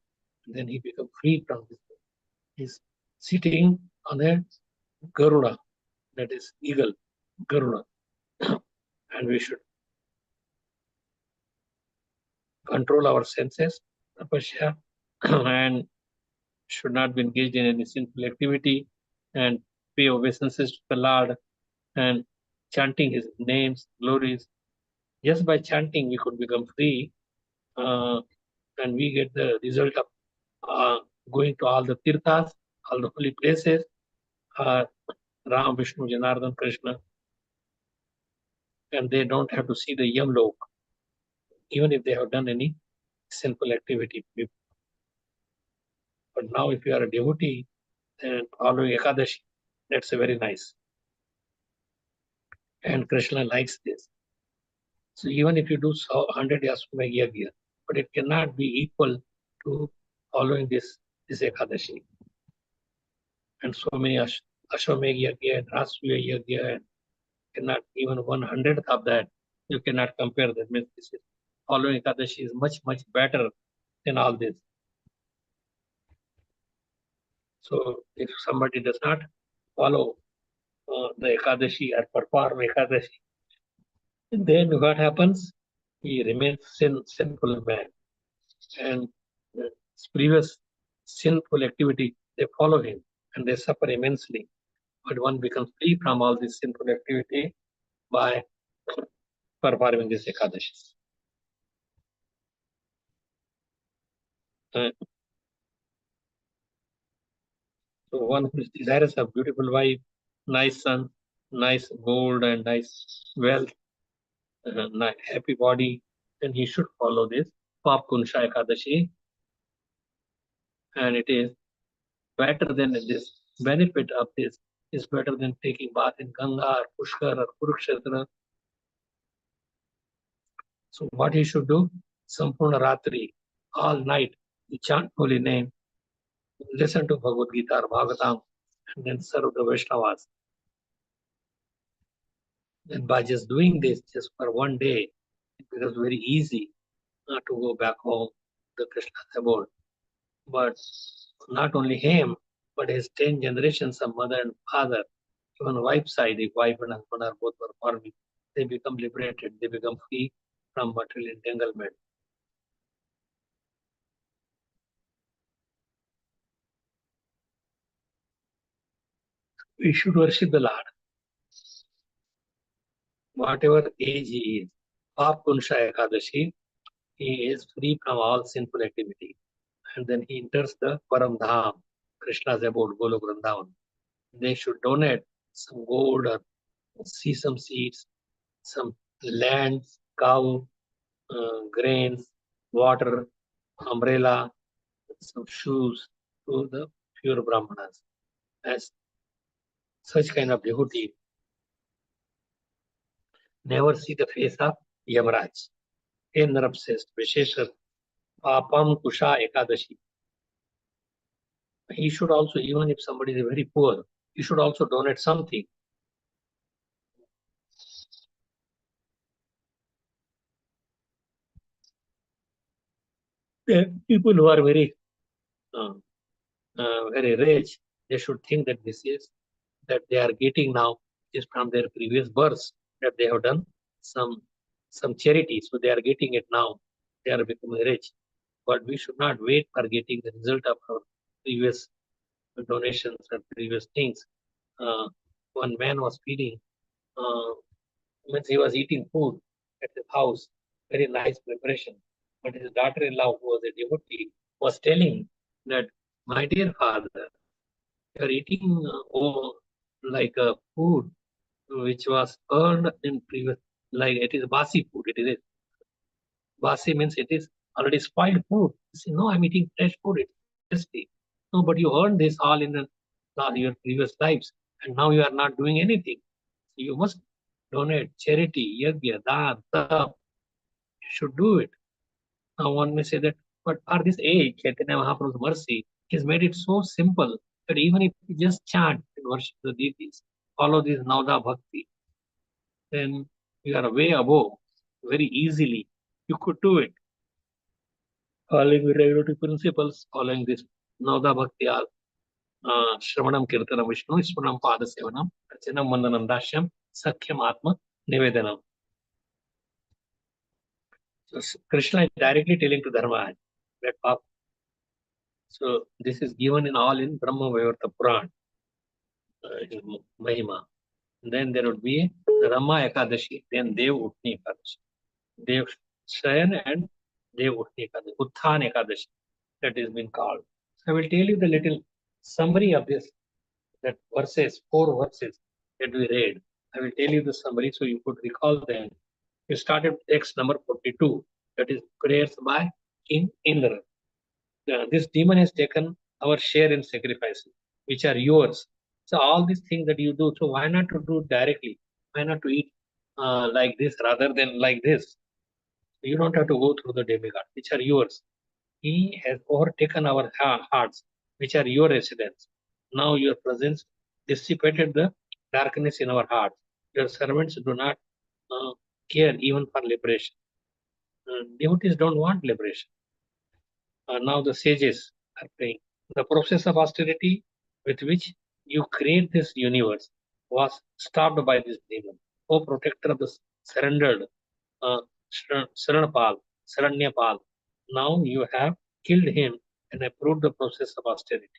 And then he become free from this. He's sitting on a Garuda, that is eagle, Garuda. And we should control our senses, tapasya, and should not be engaged in any sinful activity and pay obeisances to the Lord and chanting his names, glories. Just by chanting, we could become free and we get the result of going to all the tirthas, all the holy places, Ram, Vishnu, Janardhan, Krishna, and they don't have to see the Yamlok, even if they have done any sinful activity. But now, if you are a devotee and following Ekadashi, that's a very nice. And Krishna likes this. So even if you do 100 Yasvamedh Yagya, but it cannot be equal to following this Ekadashi. And so many Ashwamedh Yagya and Rasvya Yagya, and cannot even 1/100th of that. You cannot compare that. Means this is, following Ekadashi is much, much better than all this. So if somebody does not follow the Ekadashi or perform Ekadashi, then what happens? He remains sinful man. And previous sinful activity, they follow him and they suffer immensely. But one becomes free from all this sinful activity by performing this Ekadashi. So one who is desirous of beautiful wife, nice son, nice gold and nice wealth, happy body, then he should follow this Papunsha Ekadashi. And it is better than this. Benefit of this is better than taking bath in Ganga or Pushkar or Kurukshetra. So what he should do? Sampurna Ratri, all night, he chant holy name, listen to Bhagavad Gita or Bhagavatam, and then serve the Vaishnavas. And by just doing this, just for one day, it becomes very easy to go back home to Krishna's abode. But not only him, but his 10 generations of mother and father, even wife side, if wife and husband are both performing, they become liberated, they become free from material entanglement. We should worship the Lord. Whatever age he is, Papunsha Ekadashi, he is free from all sinful activity. And then he enters the Param Dham, Krishna's abode, Golok Vrindavan. They should donate some gold or sesame seeds, some land, cow, grains, water, umbrella, some shoes to the pure Brahmanas. As such kind of devotee never see the face of Yamaraj. He Narab says, Visheshar, Papam Kusha Ekadashi. He should also, even if somebody is very poor, he should also donate something. People who are very rich, they should think that this is that they are getting now is from their previous births, that they have done some charity, so they are getting it now. They are becoming rich, but we should not wait for getting the result of our previous donations or previous things. One man was feeding, means he was eating food at his house, very nice preparation. But his daughter-in-law, who was a devotee, was telling that, my dear father, you are eating like a food which was earned in previous, like it is basi food. It is basi means it is already spoiled food. You say, no, I'm eating fresh food. It's tasty. No, but you earned this all in your previous lives, and now you are not doing anything. So you must donate charity, yajna, dhan, tap. You should do it. Now one may say that, but for this age, Chaitanya Mahaprabhu's mercy, he's made it so simple that even if you just chant and worship the deities, follow this Nauda Bhakti, then you are way above very easily. You could do it. Following regulatory principles, following this Nauda Bhakti, Shravanam Kirtanam Vishnu, Smanam Pada Sevanam, Archanam Vandanam Dashyam, Sakhyam Atma Nivedanam. So Krishna is directly telling to Dharma that path. So this is given in all in Brahma Vaivarta Puran, Mahima. Then there would be Rama Ekadashi, then Dev Utni Ekadashi. Dev Shayan and Dev Utni Ekadashi, Utthan Ekadashi, that is been called. So I will tell you the little summary of this, that verses, 4 verses that we read. I will tell you the summary so you could recall them. You started text number 42, that is prayers by King Indra. This demon has taken our share in sacrifices, which are yours. So all these things that you do, so why not to do it directly? Why not to eat like this rather than like this? You don't have to go through the demigod, which are yours. He has overtaken our hearts, which are your residence. Now your presence dissipated the darkness in our hearts. Your servants do not care even for liberation. Devotees don't want liberation. Now the sages are praying. The process of austerity with which you create this universe was stopped by this demon. O protector of the surrendered, uh, Saranapal, Saranyapal, now you have killed him and approved the process of austerity.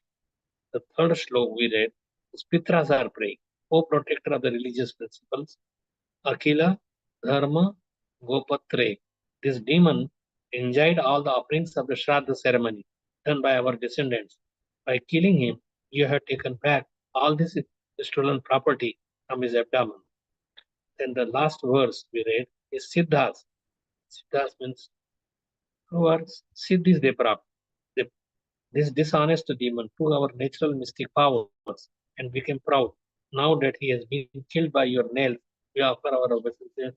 The third slok we read, the Pitras are praying. O protector of the religious principles, Akila, Dharma, Gopatre. This demon enjoyed all the offerings of the Shraddha ceremony done by our descendants. By killing him, you have taken back all this stolen property from his abdomen. Then the last verse we read is Siddhas. Siddhas means who are Siddhis they prap. This dishonest demon took our natural mystic powers and became proud. Now that he has been killed by your nails, we offer our obeisances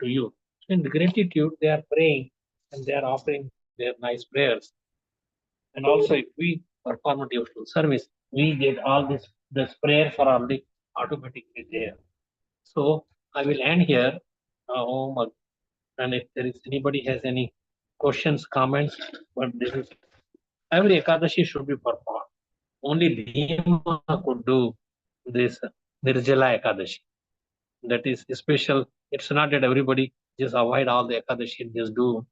to you. So in gratitude, they are praying and they are offering their nice prayers. And also, if we perform a devotional service, we get all this prayers are already automatically there. So I will end here. And if there is anybody has any questions, comments, but this is every Ekadashi should be performed. Only Bhima could do this Nirjala Ekadashi. That is special. It's not that everybody just avoid all the Ekadashi and just do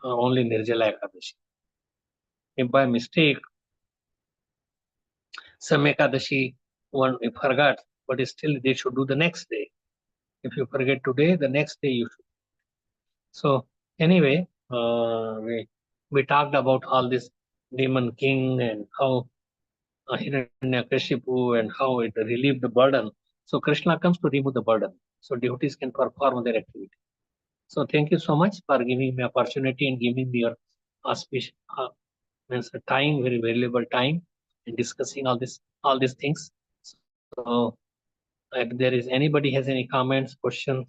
only Nirjala Ekadashi. If by mistake some Ekadashi one forgot, but still they should do the next day. If you forget today, the next day you should. So anyway, we talked about all this demon king and how Hiranyakashipu and how it relieved the burden. So Krishna comes to remove the burden. So devotees can perform their activity. So thank you so much for giving me opportunity and giving me your auspicious means time, very valuable time in discussing all these things. So if there is anybody has any comments, questions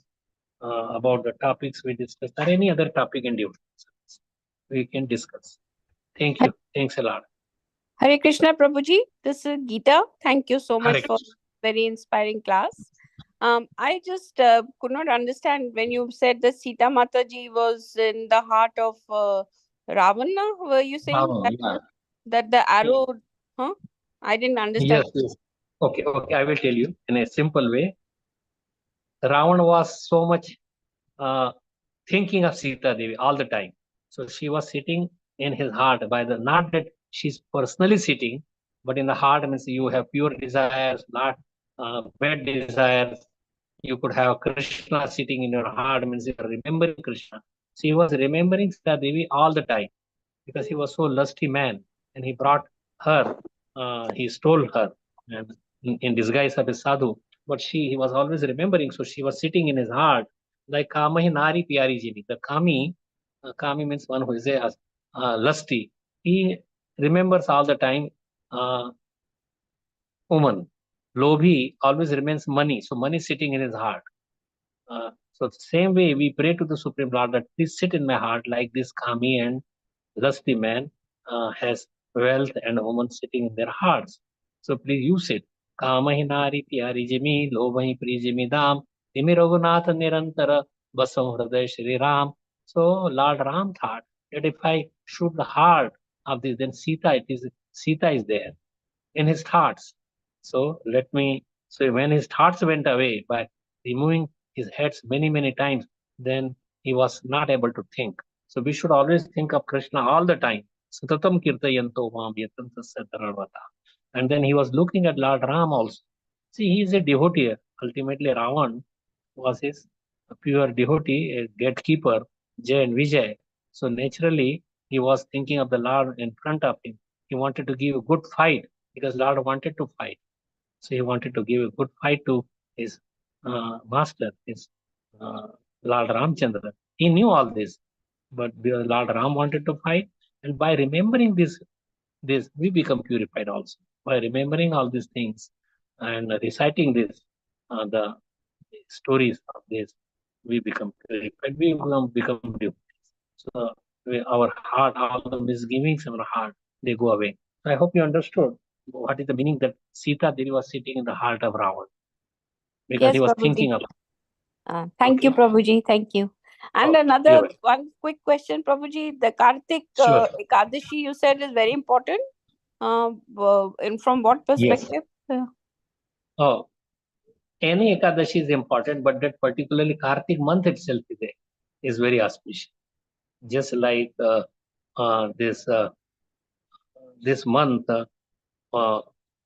about the topics we discussed or any other topic in devotees, we can discuss. Thank you. Thanks a lot. Hare Krishna Prabhuji, this is Geeta. Thank you so Hare much for Krishna. very inspiring class. I just could not understand when you said that Sita Mataji was in the heart of Ravana. Were you saying Oh, that, yeah. that the arrow? Huh? I didn't understand. Yes. Okay. I will tell you in a simple way. Ravana was so much uh, thinking of Sita Devi all the time. So she was sitting in his heart by the, not that she's personally sitting, but in the heart means you have pure desires, not bad desires. You could have Krishna sitting in your heart, means you are remembering Krishna. So he was remembering Sita Devi all the time because he was so lusty man, and he brought her, he stole her, and in disguise of a sadhu. But he was always remembering, so she was sitting in his heart like Kamahi Nari Pyari Jini. The Kami means one who is a lusty. He remembers all the time woman. Lobhi always remains money, so money is sitting in his heart. So same way we pray to the Supreme Lord that please sit in my heart like this Kami and lusty man has wealth and woman sitting in their hearts. So please use it. Kamahi nari pyari jimi, lovahi prijimi dam, timi Raghunatha nirantara, basam hriday Shri Ram. So Lord Ram thought that if I shoot the heart of this, then Sita is there in his thoughts. So so when his thoughts went away by removing his heads many times, then he was not able to think. So we should always think of Krishna all the time. Satatam kirtayanto mam yatantasya taravata. And then he was looking at Lord Ram also. See, he is a devotee. Ultimately, Ravan was his pure devotee, a gatekeeper, Jay and Vijay. So naturally, he was thinking of the Lord in front of him. He wanted to give a good fight because Lord wanted to fight. So he wanted to give a good fight to his master, his uh, Lord Ramchandra. He knew all this, but Lord Ram wanted to fight, and by remembering this we become purified also. By remembering all these things and reciting this, the stories of this, we become purified. We become devotees. So our heart, all the misgivings in our heart, they go away. So I hope you understood what is the meaning that Sita Devi was sitting in the heart of Ravan because Yes, he was Prabhuji. thinking of. Thank you, Okay. Prabhuji. Thank you. And Okay. You're another welcome. one quick question, Prabhuji. The Kartik Sure. Ekadashi you said is very important. And from what Yes. perspective? Oh, any Ekadashi is important, but that particularly Kartik month itself is very auspicious. Just like this month,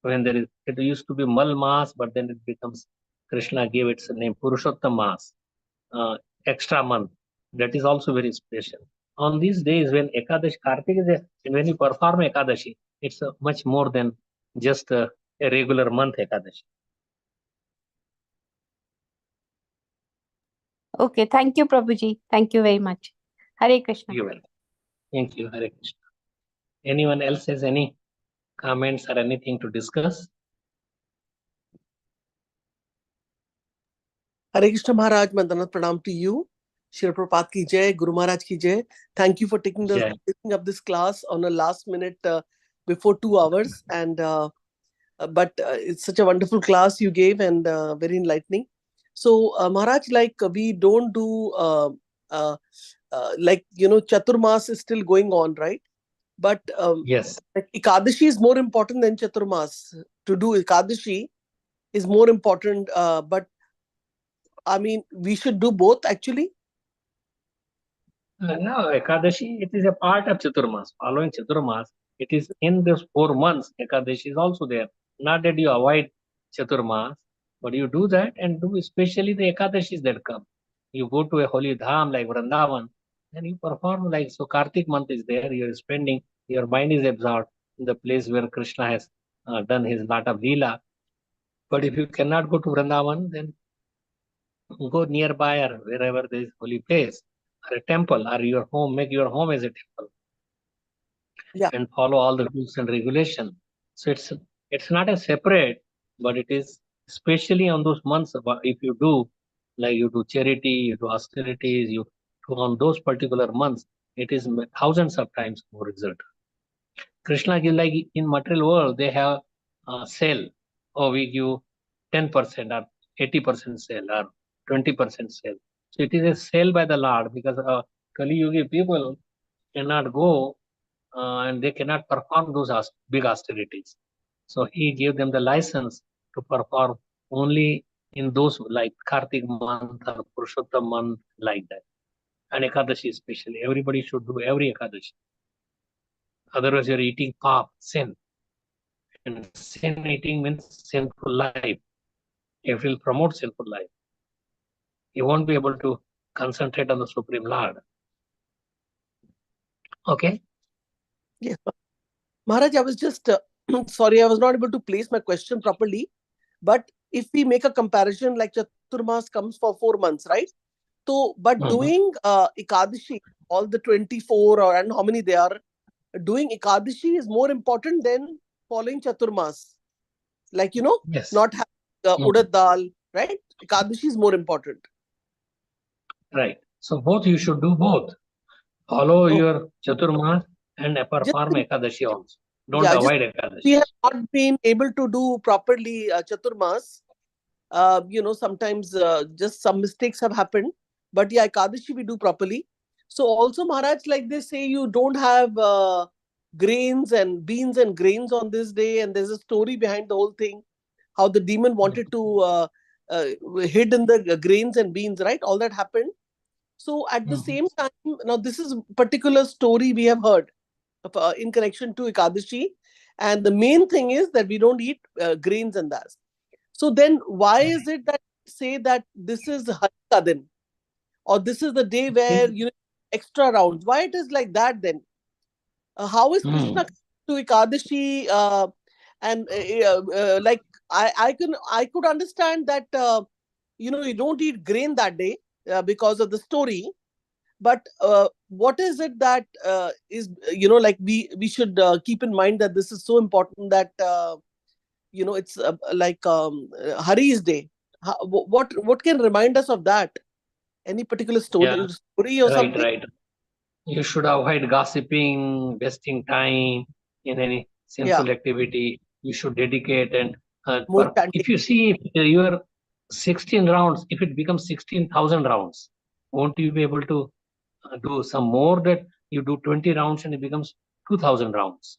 when it used to be Mal Mas, but then it becomes Krishna gave its name Purushottam Mas, extra month. That is also very special. On these days when Ekadashi, Kartik is when you perform Ekadashi, it's much more than just a regular month Ekadashi. Okay, thank you, Prabhuji. Thank you very much. Hare Krishna. You're welcome. Thank you, Hare Krishna. Anyone else has any comments or anything to discuss? Hare Krishna Maharaj, Mandanat Pranam to you. Shri Prabhupada ki jai, Guru Maharaj ki jai. Thank you for taking up this class on a last minute before 2 hours. And but it's such a wonderful class you gave and very enlightening. So Maharaj, like we don't do like Chaturmas is still going on, right? But Yes. like Ekadashi is more important than Chaturmas. To do Ekadashi is more important, but I mean, we should do both actually. No, Ekadashi, it is a part of Chaturmas. Following Chaturmas, it is in those 4 months, Ekadashi is also there. Not that you avoid Chaturmas, but you do that and do especially the Ekadashis that come. You go to a holy dham like Vrindavan, and you perform like, so Kartik month is there, you're spending, your mind is absorbed in the place where Krishna has done his lot of Leela. But if you cannot go to Vrindavan, then go nearby or wherever there is holy place or a temple or your home, make your home as a temple. Yeah. And follow all the rules and regulations. So it's not a separate, but it is especially on those months. If you do, like you do charity, you do austerities, you do on those particular months, it is thousands of times more result. Krishna is like in material world, they have a sale. Oh, we give 10% or 80% sale or 20% sale. So it is a sale by the Lord because Kali Yugi people cannot go and they cannot perform those big austerities. So he gave them the license to perform only in those like Kartik month or Purushottam month, like that. And Ekadashi especially. Everybody should do every Ekadashi. Otherwise, you're eating pap, sin. And sin eating means sinful life. It will promote sinful life. You won't be able to concentrate on the Supreme Lord. Okay? Yes. Maharaj, I was just sorry, I was not able to place my question properly. But if we make a comparison, like Chaturmas comes for 4 months, right? So, but doing Ekadashi, all the 24 or and how many they are, doing Ekadashi is more important than following Chaturmas. Like, Yes. not having Udad Dal, right? Ekadashi is more important. Right. So both you should do both. Follow your Chaturmas and perform Ekadashi also. Don't avoid Ekadashi. We have not been able to do properly Chaturmas. Sometimes just some mistakes have happened. But yeah, Ekadashi we do properly. So also, Maharaj, like they say, you don't have grains and beans and grains on this day. And there's a story behind the whole thing. How the demon wanted to hid in the grains and beans, right? All that happened. So at the same time, now this is a particular story we have heard in connection to Ekadashi. And the main thing is that we don't eat grains and that. So then why is it that say that this is Harika Din? Or this is the day where extra rounds? Why it is like that then? How is Krishna to Ekadashi? Like I could understand that you don't eat grain that day because of the story. But what is it that is like we should keep in mind that this is so important that it's like Hari's day. What can remind us of that? Any particular story or something? Right. You should avoid gossiping, wasting time in any sinful activity. You should dedicate and if you see your 16 rounds, if it becomes 16,000 rounds, won't you be able to do some more? That you do 20 rounds and it becomes 2,000 rounds.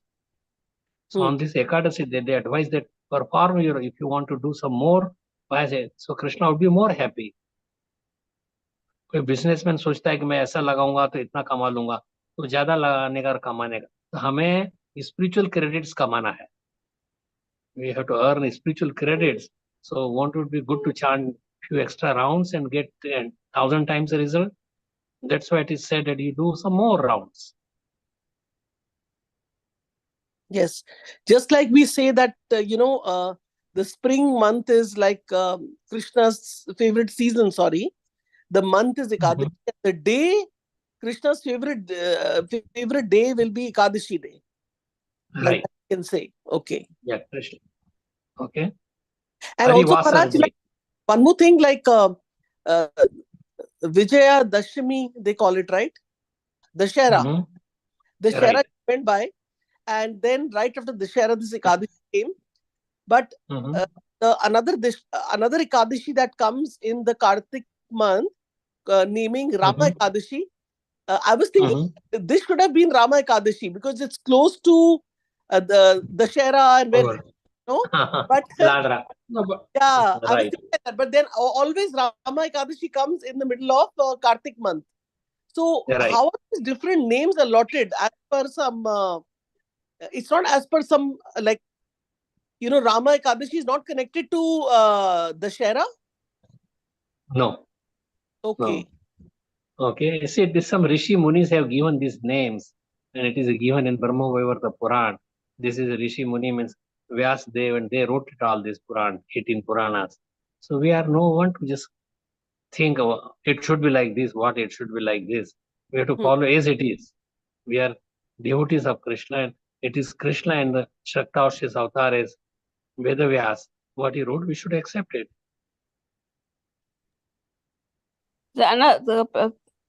So on this Ekadasi, they advise that perform if you want to do some more, so Krishna would be more happy. कोई businessman सोचता है कि मैं ऐसा लगाऊंगा तो इतना कमा लूंगा, तो ज्यादा लगाने का और कमाने का, तो हमें स्पिरिचुअल क्रेडिट्स कमाना है. We have to earn spiritual credits. So won't it be good to chant few extra rounds and get 1,000 times the result? That's why it is said that you do some more rounds. Yes, just like we say that the spring month is like Krishna's favorite season. Sorry, the month is Ekadashi. The day, Krishna's favorite day will be Ekadashi day. Like I can say, okay. Yeah, Krishna. Okay. And also, Maharaj, like, one more thing, like Vijaya Dashami, they call it, right? Dashera. Dashera went by, and then right after Dashera, this Ekadashi came. But another Ekadashi that comes in the Kartik month, naming Rama Ekadashi, I was thinking this should have been Rama Ekadashi because it's close to the Dashera and where. No, but Ladra. Yeah, I was thinking that. But then always Rama Ekadashi comes in the middle of Kartik month. So how are these different names allotted as per some? It's not as per some like Rama Ekadashi is not connected to Dashera. No. Okay. No. Okay. See, some Rishi Munis have given these names, and it is given in Brahma Vaivarta Puran. This is a Rishi Muni means Vyasdev, and they wrote it all, these Puran, 18 Puranas. So we are no one to just think it should be like this, what it should be like this. We have to follow as it is. We are devotees of Krishna, and it is Krishna and the Shaktaushi's avatar is Vedavyas. What he wrote, we should accept it.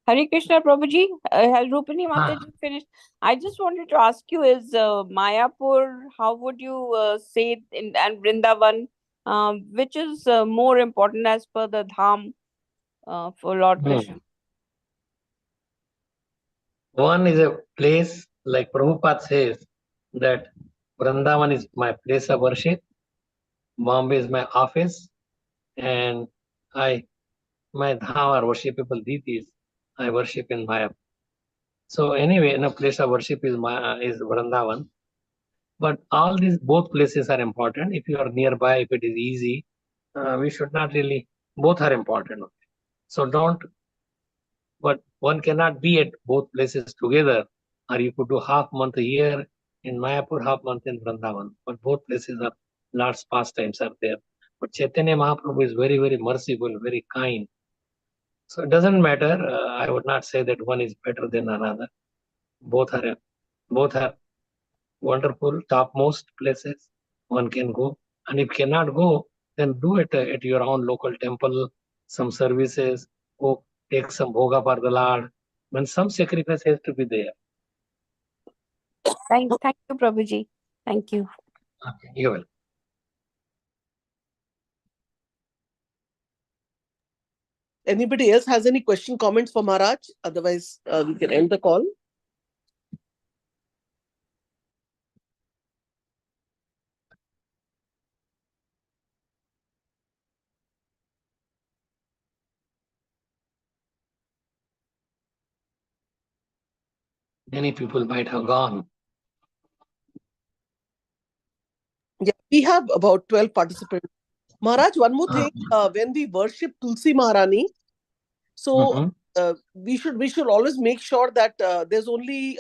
Hare Krishna Prabhuji, has Rupini Mataji finished? I just wanted to ask you, is Mayapur, how would you say it, and Vrindavan, which is more important as per the Dham for Lord Krishna? One is a place, like Prabhupada says, that Vrindavan is my place of worship, Bombay is my office, and my Dham are worshipable deities. I worship in Mayapur. So anyway, in a place of worship is Vrindavan. But all these both places are important. If you are nearby, if it is easy, we should not really. Both are important. So but one cannot be at both places together. Or you could do half month a year in Mayapur, half month in Vrindavan. But both places are Lord's pastimes are there. But Chaitanya Mahaprabhu is very, very merciful, very kind. So it doesn't matter. I would not say that one is better than another. Both are wonderful, topmost places one can go. And if cannot go, then do it at your own local temple, some services, go take some bhoga for the Lord. When some sacrifice has to be there. Thank you, Prabhuji. Thank you. Okay, you're welcome. Anybody else has any question, comments for Maharaj? Otherwise, we can end the call. Many people might have gone. Yeah, we have about 12 participants. Maharaj, one more thing. When we worship Tulsi Maharani, so we should always make sure that there's only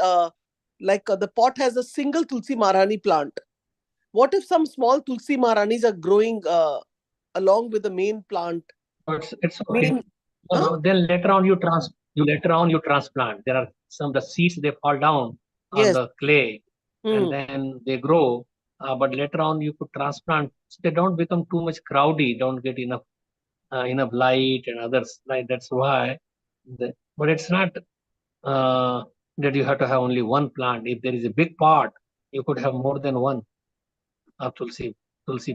the pot has a single Tulsi Maharani plant. What if some small Tulsi Maharanis are growing along with the main plant? It's okay. Then later on you transplant. There are the seeds, they fall down on the clay and then they grow. But later on you could transplant. So they don't become too much crowdy, don't get enough light and others. Like that's why. But it's not that you have to have only one plant. If there is a big pot, you could have more than one of Tulsi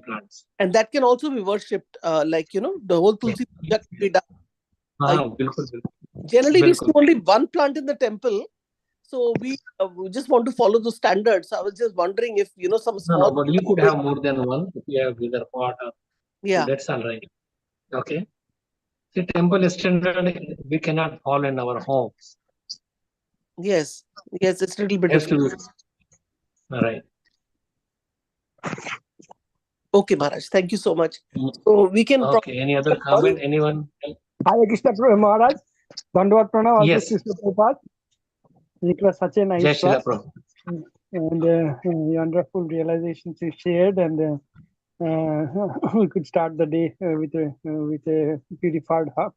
plants. And that can also be worshipped, the whole Tulsi puja can be done. Generally, we see only one plant in the temple. So we just want to follow the standards. I was just wondering if, some small... No, but you could have more than one if you have bigger pot. Yeah. So that's all right. Okay. The temple standard, we cannot follow in our homes. Yes, it's a little bit different. All right. Okay, Maharaj. Thank you so much. So we can... Okay. Any other comment? Anyone? Hare Krishna Maharaj. Dandavat Pranam. Yes. It was such a nice class. And wonderful realizations you shared, and we could start the day with a purified heart.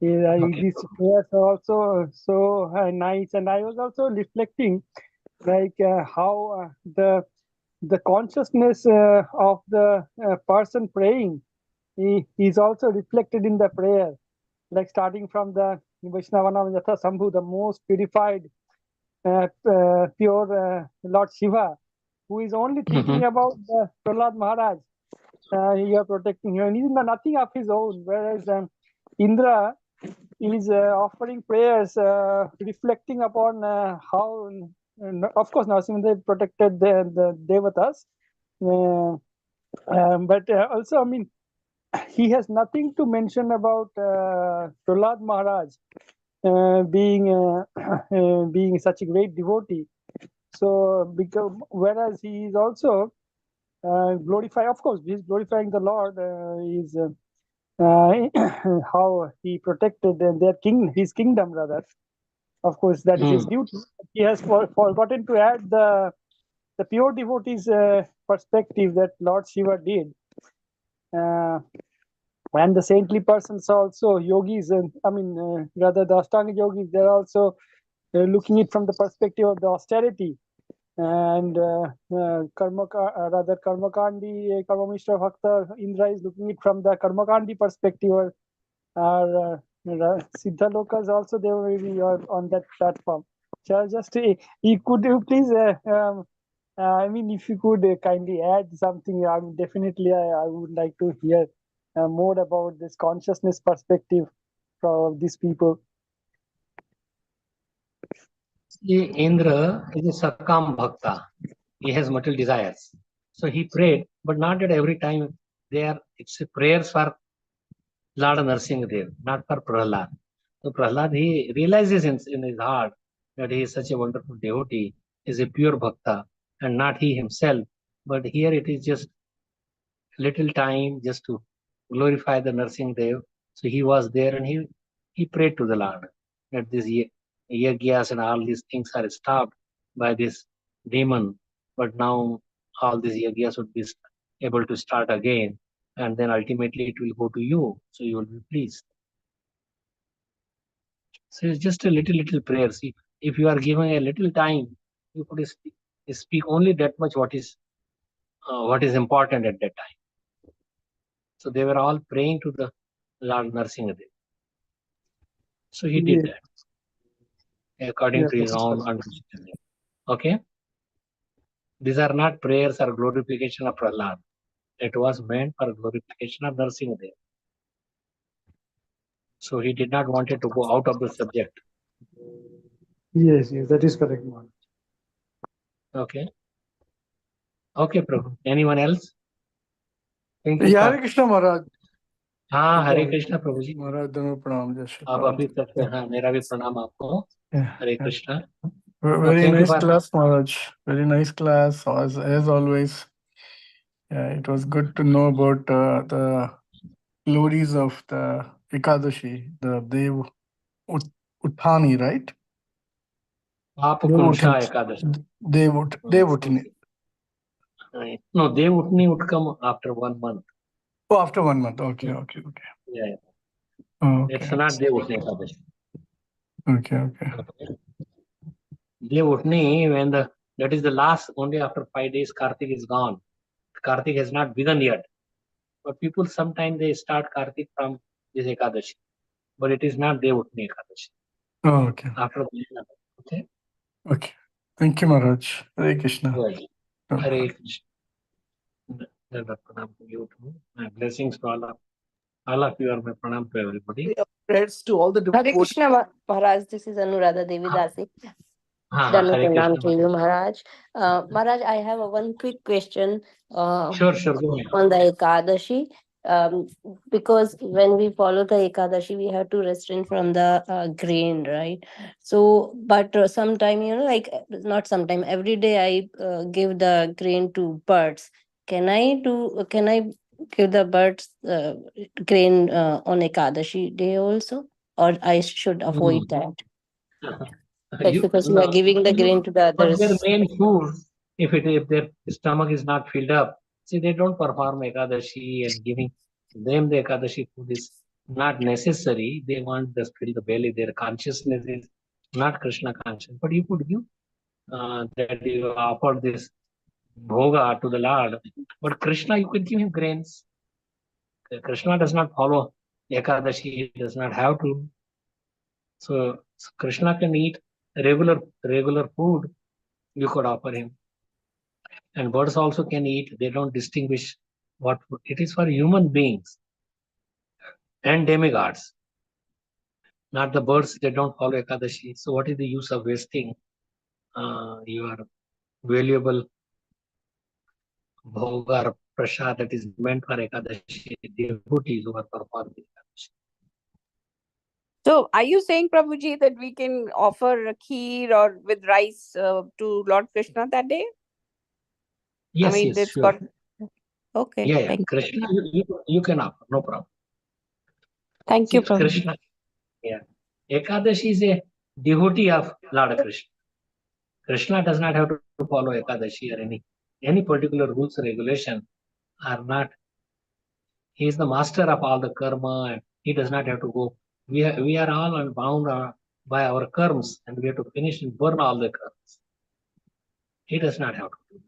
These prayers are also so nice, and I was also reflecting how the consciousness of the person praying is also reflected in the prayer, like starting from the Vaishnavanam Yatha Sambhu, the most purified, pure Lord Shiva, who is only thinking about Prahlad Maharaj. You are protecting him, and he's nothing of his own. Whereas Indra is offering prayers, reflecting upon how, of course, Narasimha protected the Devatas, but also, I mean, he has nothing to mention about Prahlad Maharaj being such a great devotee. So, whereas he is also glorifying, of course, he's glorifying the Lord. How he protected his kingdom, rather. Of course, that is his duty. He has forgotten to add the pure devotees' perspective that Lord Shiva did. And the saintly persons also, yogis, and rather the Ashtanga yogis, they're also looking it from the perspective of the austerity. And Karmakandi, Karmamishra Bhakta, Indra is looking it from the Karmakandi perspective. Or Siddha Lokas also, they will be on that platform. So just, you please, if you could kindly add something, I would like to hear more about this consciousness perspective from these people. See, Indra is a Sakam Bhakta. He has material desires. So he prayed, but not at every time. It's prayers for Lord Nrsimhadev, not for Prahlad. So Prahlad, he realizes in his heart that he is such a wonderful devotee, is a pure Bhakta, and not he himself. But here it is just little time just to glorify the Nrsimhadev. So he was there and he prayed to the Lord that these yagyas and all these things are stopped by this demon. But now all these yagyas would be able to start again. And then ultimately it will go to you. So you will be pleased. So it's just a little prayer. See, if you are given a little time, you could speak only that much what is important at that time. So they were all praying to the Lord Nrsimhadev. So he did that according to his own understanding. Okay? These are not prayers or glorification of Prahlad. It was meant for glorification of Nrsimhadev. So he did not want it to go out of the subject. Yes, that is correct, Maharaj. Okay. Okay, Prabhu. Anyone else? Hare Krishna Maharaj. हाँ, हरे कृष्णा प्रभु जी। महाराज दोनों प्रणाम जय श्री आप प्रभु। अभी तक हाँ, मेरा भी प्रणाम आपको। हरे Krishna. Very nice class, Maharaj. Very nice class as always. It was good to know about the glories of the Ekadashi, the Dev Uthani, right? आप कुंशा Ekadashi. Devutini. No, Devutini would come after 1 month. Oh, after 1 month. Okay. Yeah. Okay. It's not Devutini Ekadashi. Okay. Devutini, that is the last, only after 5 days Kartik is gone. Kartik has not begun yet. But people sometimes they start Kartik from this Ekadashi. But it is not Devutini Ekadashi. Oh, okay. After the Okay. Thank you, Maharaj. Hare Krishna. Hare Krishna. Pranam to you too. My blessings to all of you are my pranam to everybody. Prayers to all the Hare devotees. Krishna Maharaj, this is Anuradha Devi Dasi. Hare Pranam Krishna. to you, Maharaj. Maharaj, I have one quick question Sure, go ahead. on the Ekadashi. Because when we follow the Ekadashi, we have to refrain from the grain, right? So, but sometime, not sometime, every day I give the grain to birds. Can I give the birds grain on Ekadashi day also? Or I should avoid that? Because we are giving the grain to the But others. their main food, if their stomach is not filled up, see, they don't perform Ekadashi, and giving them the Ekadashi food is not necessary. They want to fill the belly. Their consciousness is not Krishna conscious. But you could give that you offer this bhoga to the Lord. But Krishna, you can give him grains. Krishna does not follow Ekadashi. He does not have to. So Krishna can eat regular food. You could offer him. And birds also can eat. They don't distinguish what food. It is for human beings and demigods. Not the birds, they don't follow Ekadashi. So what is the use of wasting your valuable bhoga or prasad that is meant for Ekadashi, devotees who are performing Ekadashi? So, are you saying, Prabhuji, that we can offer kheer or with rice to Lord Krishna that day? Yes, that's sure. Okay. Yeah. Thank Krishna, you can offer, no problem. Thank you, Prabhuji. Krishna. Yeah. Ekadashi is a devotee of Lord Krishna. Krishna does not have to follow Ekadashi or any particular rules or regulation are not. He is the master of all the karma, and he does not have to go. We are all bound by our karmas, and we have to finish and burn all the karmas. He does not have to do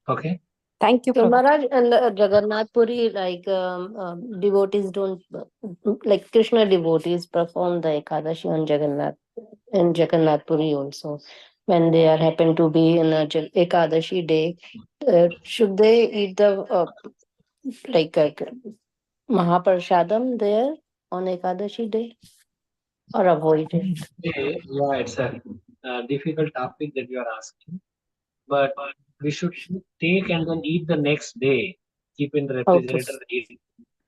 that. Okay. Thank you, So Prabhu. Maharaj, and Jagannath Puri, like devotees don't, like Krishna devotees perform the Ekadashi on Jagannath, in Jagannath Puri also. When they are happen to be in a Ekadashi day, should they eat the like Mahaprashadam there on Ekadashi day, or avoid it? Yeah, it's a difficult topic that you are asking, but we should take and then eat the next day. Keep in the refrigerator. Eat the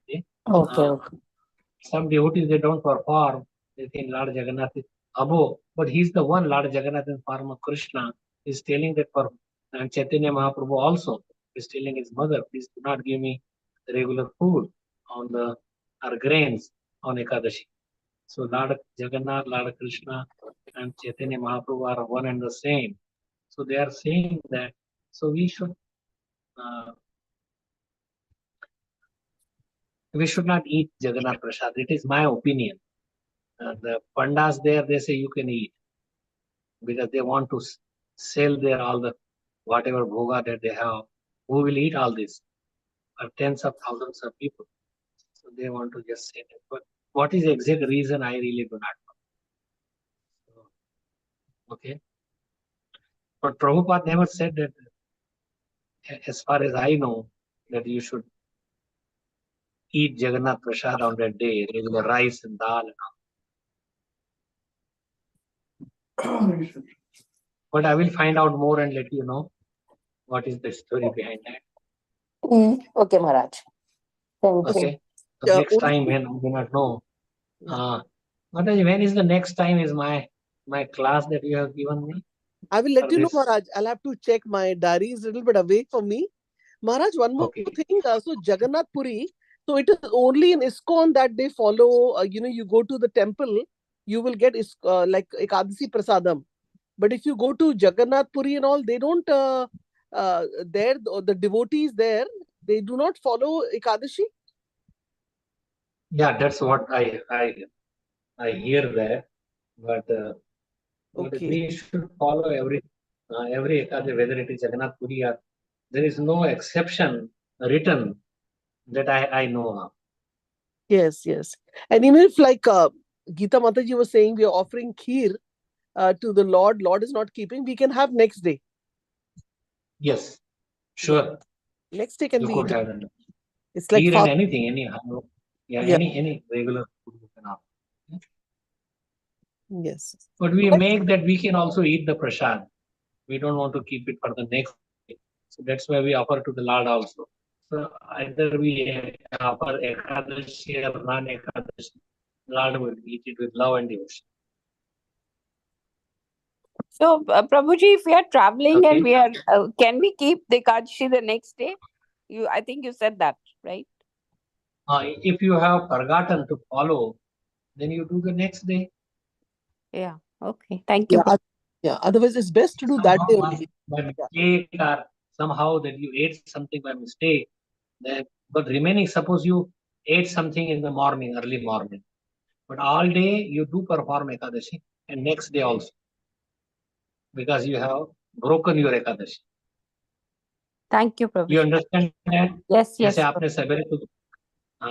day. Okay. Some devotees, they don't perform. They think Lord Jagannath is above, but he's the one. Lord Jagannath in form of Krishna is telling that for and Chaitanya Mahaprabhu also is telling his mother, please do not give me regular food on the or grains on Ekadashi. So Lord Jagannath, Lord Krishna, and Chaitanya Mahaprabhu are one and the same. So they are saying that. So we should not eat Jagannath Prasad. It is my opinion. The pandas there, they say you can eat because they want to sell there all the whatever bhoga that they have. Who will eat all this? Tens of thousands of people. So they want to just say that. But what is the exact reason? I really do not know. So, okay. But Prabhupada never said that, as far as I know, that you should eat Jagannath Prasad on that day, regular rice and dal and all. But I will find out more and let you know what is the story behind that. Okay, Maharaj. Thank you. Okay. So next time when I do not know. Mataji, when is the next time is my class that you have given me? I will let you know, Maharaj. I'll have to check. My diary is a little bit away from me. Maharaj, one more thing. So Jagannath Puri, so it is only in ISKCON that they follow, you go to the temple, you will get like Ekadasi Prasadam. But if you go to Jagannath Puri and all, they don't, there, the devotees there, they do not follow Ekadashi? Yeah, that's what I hear there. But we should follow every Ekadashi, whether it is Jagannath Puri or there is no exception written that I know of. Yes. And even if like Geeta Mataji was saying, we are offering kheer to the Lord is not keeping, we can have next day. Yes, sure. Yeah. Next day can you be could eaten. have It's like kheer and anything, any regular food you can have. Yes. But we make that we can also eat the prasad. We don't want to keep it for the next day. So that's why we offer to the Lord also. So either we offer Ekadashi or non-Ekadashi, Lord will eat it with love and devotion. So, Prabhuji, if we are traveling and we are, can we keep the Ekadashi the next day? I think you said that, right? If you have forgotten to follow, then you do the next day. Yeah. Okay. Thank you. Yeah. Otherwise, it's best to do that day only. By mistake or somehow that you ate something by mistake, but remaining, suppose you ate something in the morning, early morning, but all day you do perform Ekadashi and next day also, because you have broken your Ekadashi. Thank you, Prabhuji. You understand that? Yes. जैसे आपने सवेरे कुछ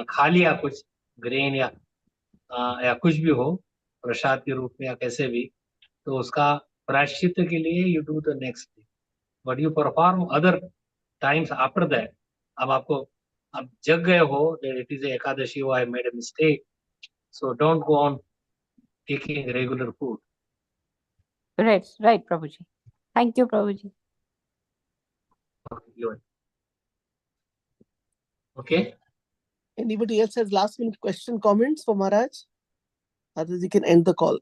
खा लिया, कुछ grain या कुछ भी हो प्रसाद के रूप में या कैसे भी, तो उसका प्रायश्चित के लिए you do the next day, but you perform other times after that. अब आपको अब जग गए हो that it is a Ekadashi, I made a mistake, so don't go on taking regular food. Right, Prabhuji. Thank you, Prabhuji. Okay. Anybody else has last minute question, comments for Maharaj? Otherwise, you can end the call.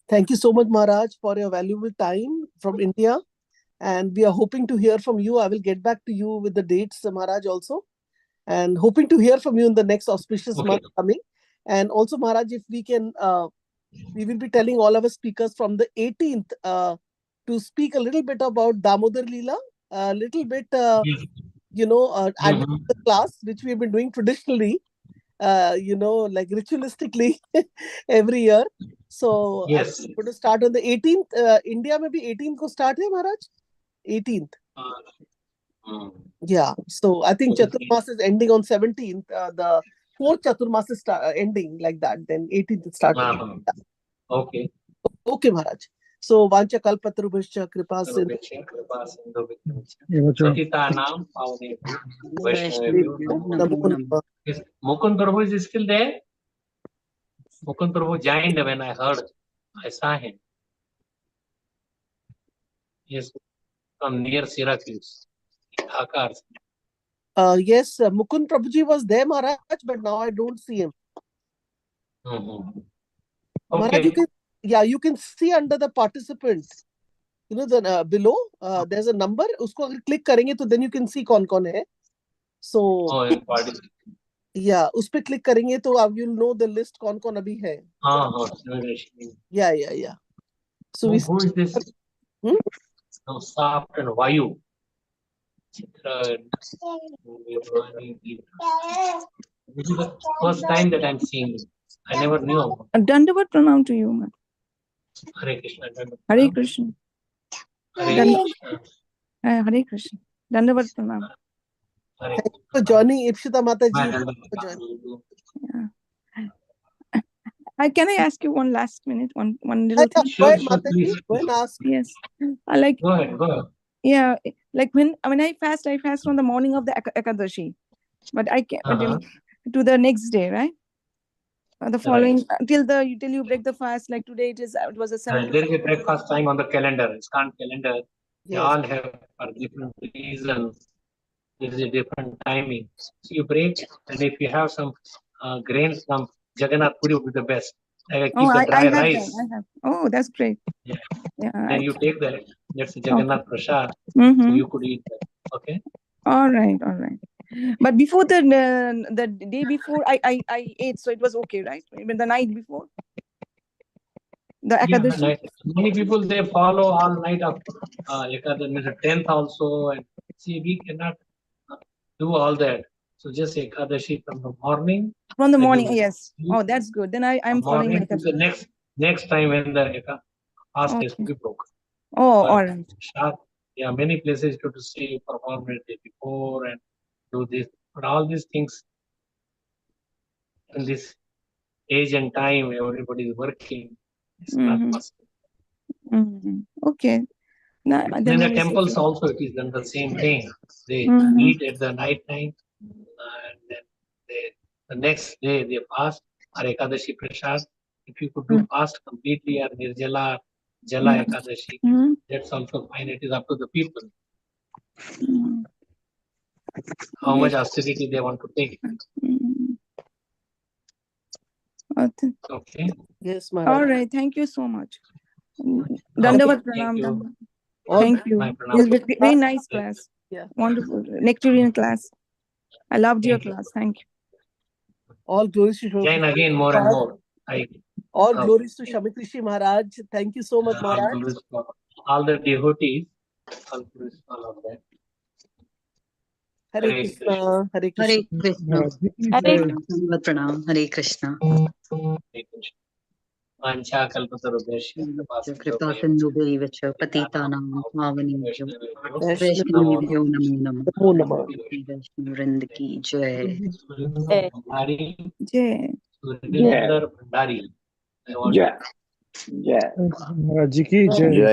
Thank you so much, Maharaj, for your valuable time from India. And we are hoping to hear from you. I will get back to you with the dates, Maharaj, also. And hoping to hear from you in the next auspicious month coming. And also, Maharaj, if we can, we will be telling all our speakers from the 18th to speak a little bit about Damodar Leela, a little bit, add the class, which we have been doing traditionally, like ritualistically every year. So Yes. I'm going to start on the 18th. India maybe 18th ko start hai, Maharaj? 18th. Yeah. So I think Chaturmas is ending on 17th. The 4th Chaturmas is ending like that. Then 18th is starting. Okay. Okay, Maharaj. So Vancha Kalpatarubhascha Kripa Satitanam Pavane Vaishnavabhyo. Is Mukund Prabhu is still there? Mukund Prabhu joined when I heard. I saw him. Yes, from near Syracuse. Dhaka. Yes, Mukund Prabhuji was there, Maharaj, but now I don't see him. Maharaj, you can see under the participant. The below there's a number. Usko agar click karenge, तो then you can see कौन कौन है. So yeah, उस पे click करेंगे तो you'll know the list कौन कौन अभी है. Yeah. So who is this? Soft and Vayu. This is the first time that I'm seeing it. I never knew about it. Dandavat pranam to you, man. Hare Krishna. Hare Krishna. Hare Krishna. Dandavat pranam. Thank you for joining, Ipshita Mataji. Can I ask you one last minute, one little thing? Sure, Mataji. Go and ask. Yes. Go ahead. Yeah, like when I fast on the morning of the Ekadashi, but I can't to the next day, right? The following till you break the fast. Like today, it was a 7. There is a breakfast time on the calendar. ISKCON calendar. They all have for different reasons. There is a different timing. So you break, and if you have some grains from Jagannath Puri, would be the best. Like keep the dry rice. I have. Oh, that's great. Yeah. Then you take that. That's a Jagannath Prasad. Mm-hmm. So you could eat that. Okay. All right. But before the day before, I ate, so it was okay, right? Even the night before. The Ekadashi. Many people they follow all night of Ekadashi, 10th also, and see we cannot do all that. So just Ekadashi from the morning. From the morning, yes. Oh, that's good. Then I'm following the next time when the fast is to be broken. Oh, all right. Yeah, many places to see perform the day before and do this, but all these things in this age and time, everybody is working. It's not possible. Okay. In the temples also, it is done the same thing. They eat at the night time, and then the next day they fast or Ekadashi Prasad. If you could do fast completely or Nirjala, Jala Ekadashi, that's also fine. It is up to the people. How much austerity they want to take. Okay. Yes, Maharaj. All right. Thank you so much. Dandavat pranam. Thank you. It's a very nice class. Yeah. Wonderful. Nectarian class. I loved your class. Thank you. All glories to Join again more and more. All glories to Shamitrishi Maharaj. Thank you so much, Maharaj. All the devotees. All glories, all of that. Hare Krishna. Hare Krishna. Hare Krishna. Hare Pranam. Hare Krishna. Vancha kalpatarubhasya Kripa sindhubhaiva cha patitanam pavanebhyo Vaishnavebhyo namo namah. Vaishnav Vrind ki jai. Jai. Bhandari. Jai.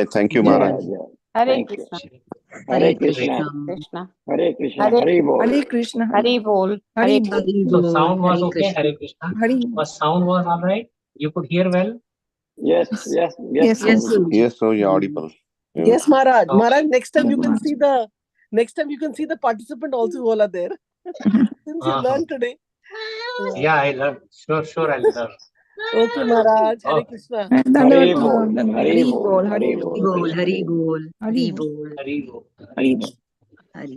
Thank you, Maharaj. Hare Krishna. Hare Krishna. Hare Krishna. Hare Bol. Hare Krishna. Hare Bol. Hare So sound was okay, Hare Krishna. Was sound was all right? You could hear well? Yes. Yes, So you're audible. Yes, Maharaj. Maharaj, next time you can see the participant also who are there. Since you learned today. Yeah, I learned. Sure, I learned. Okay, Maharaj. Hare Krishna. Hare Bol. Hare Bol. Hare Bol. Hare Bol. Hare Bol. Hare.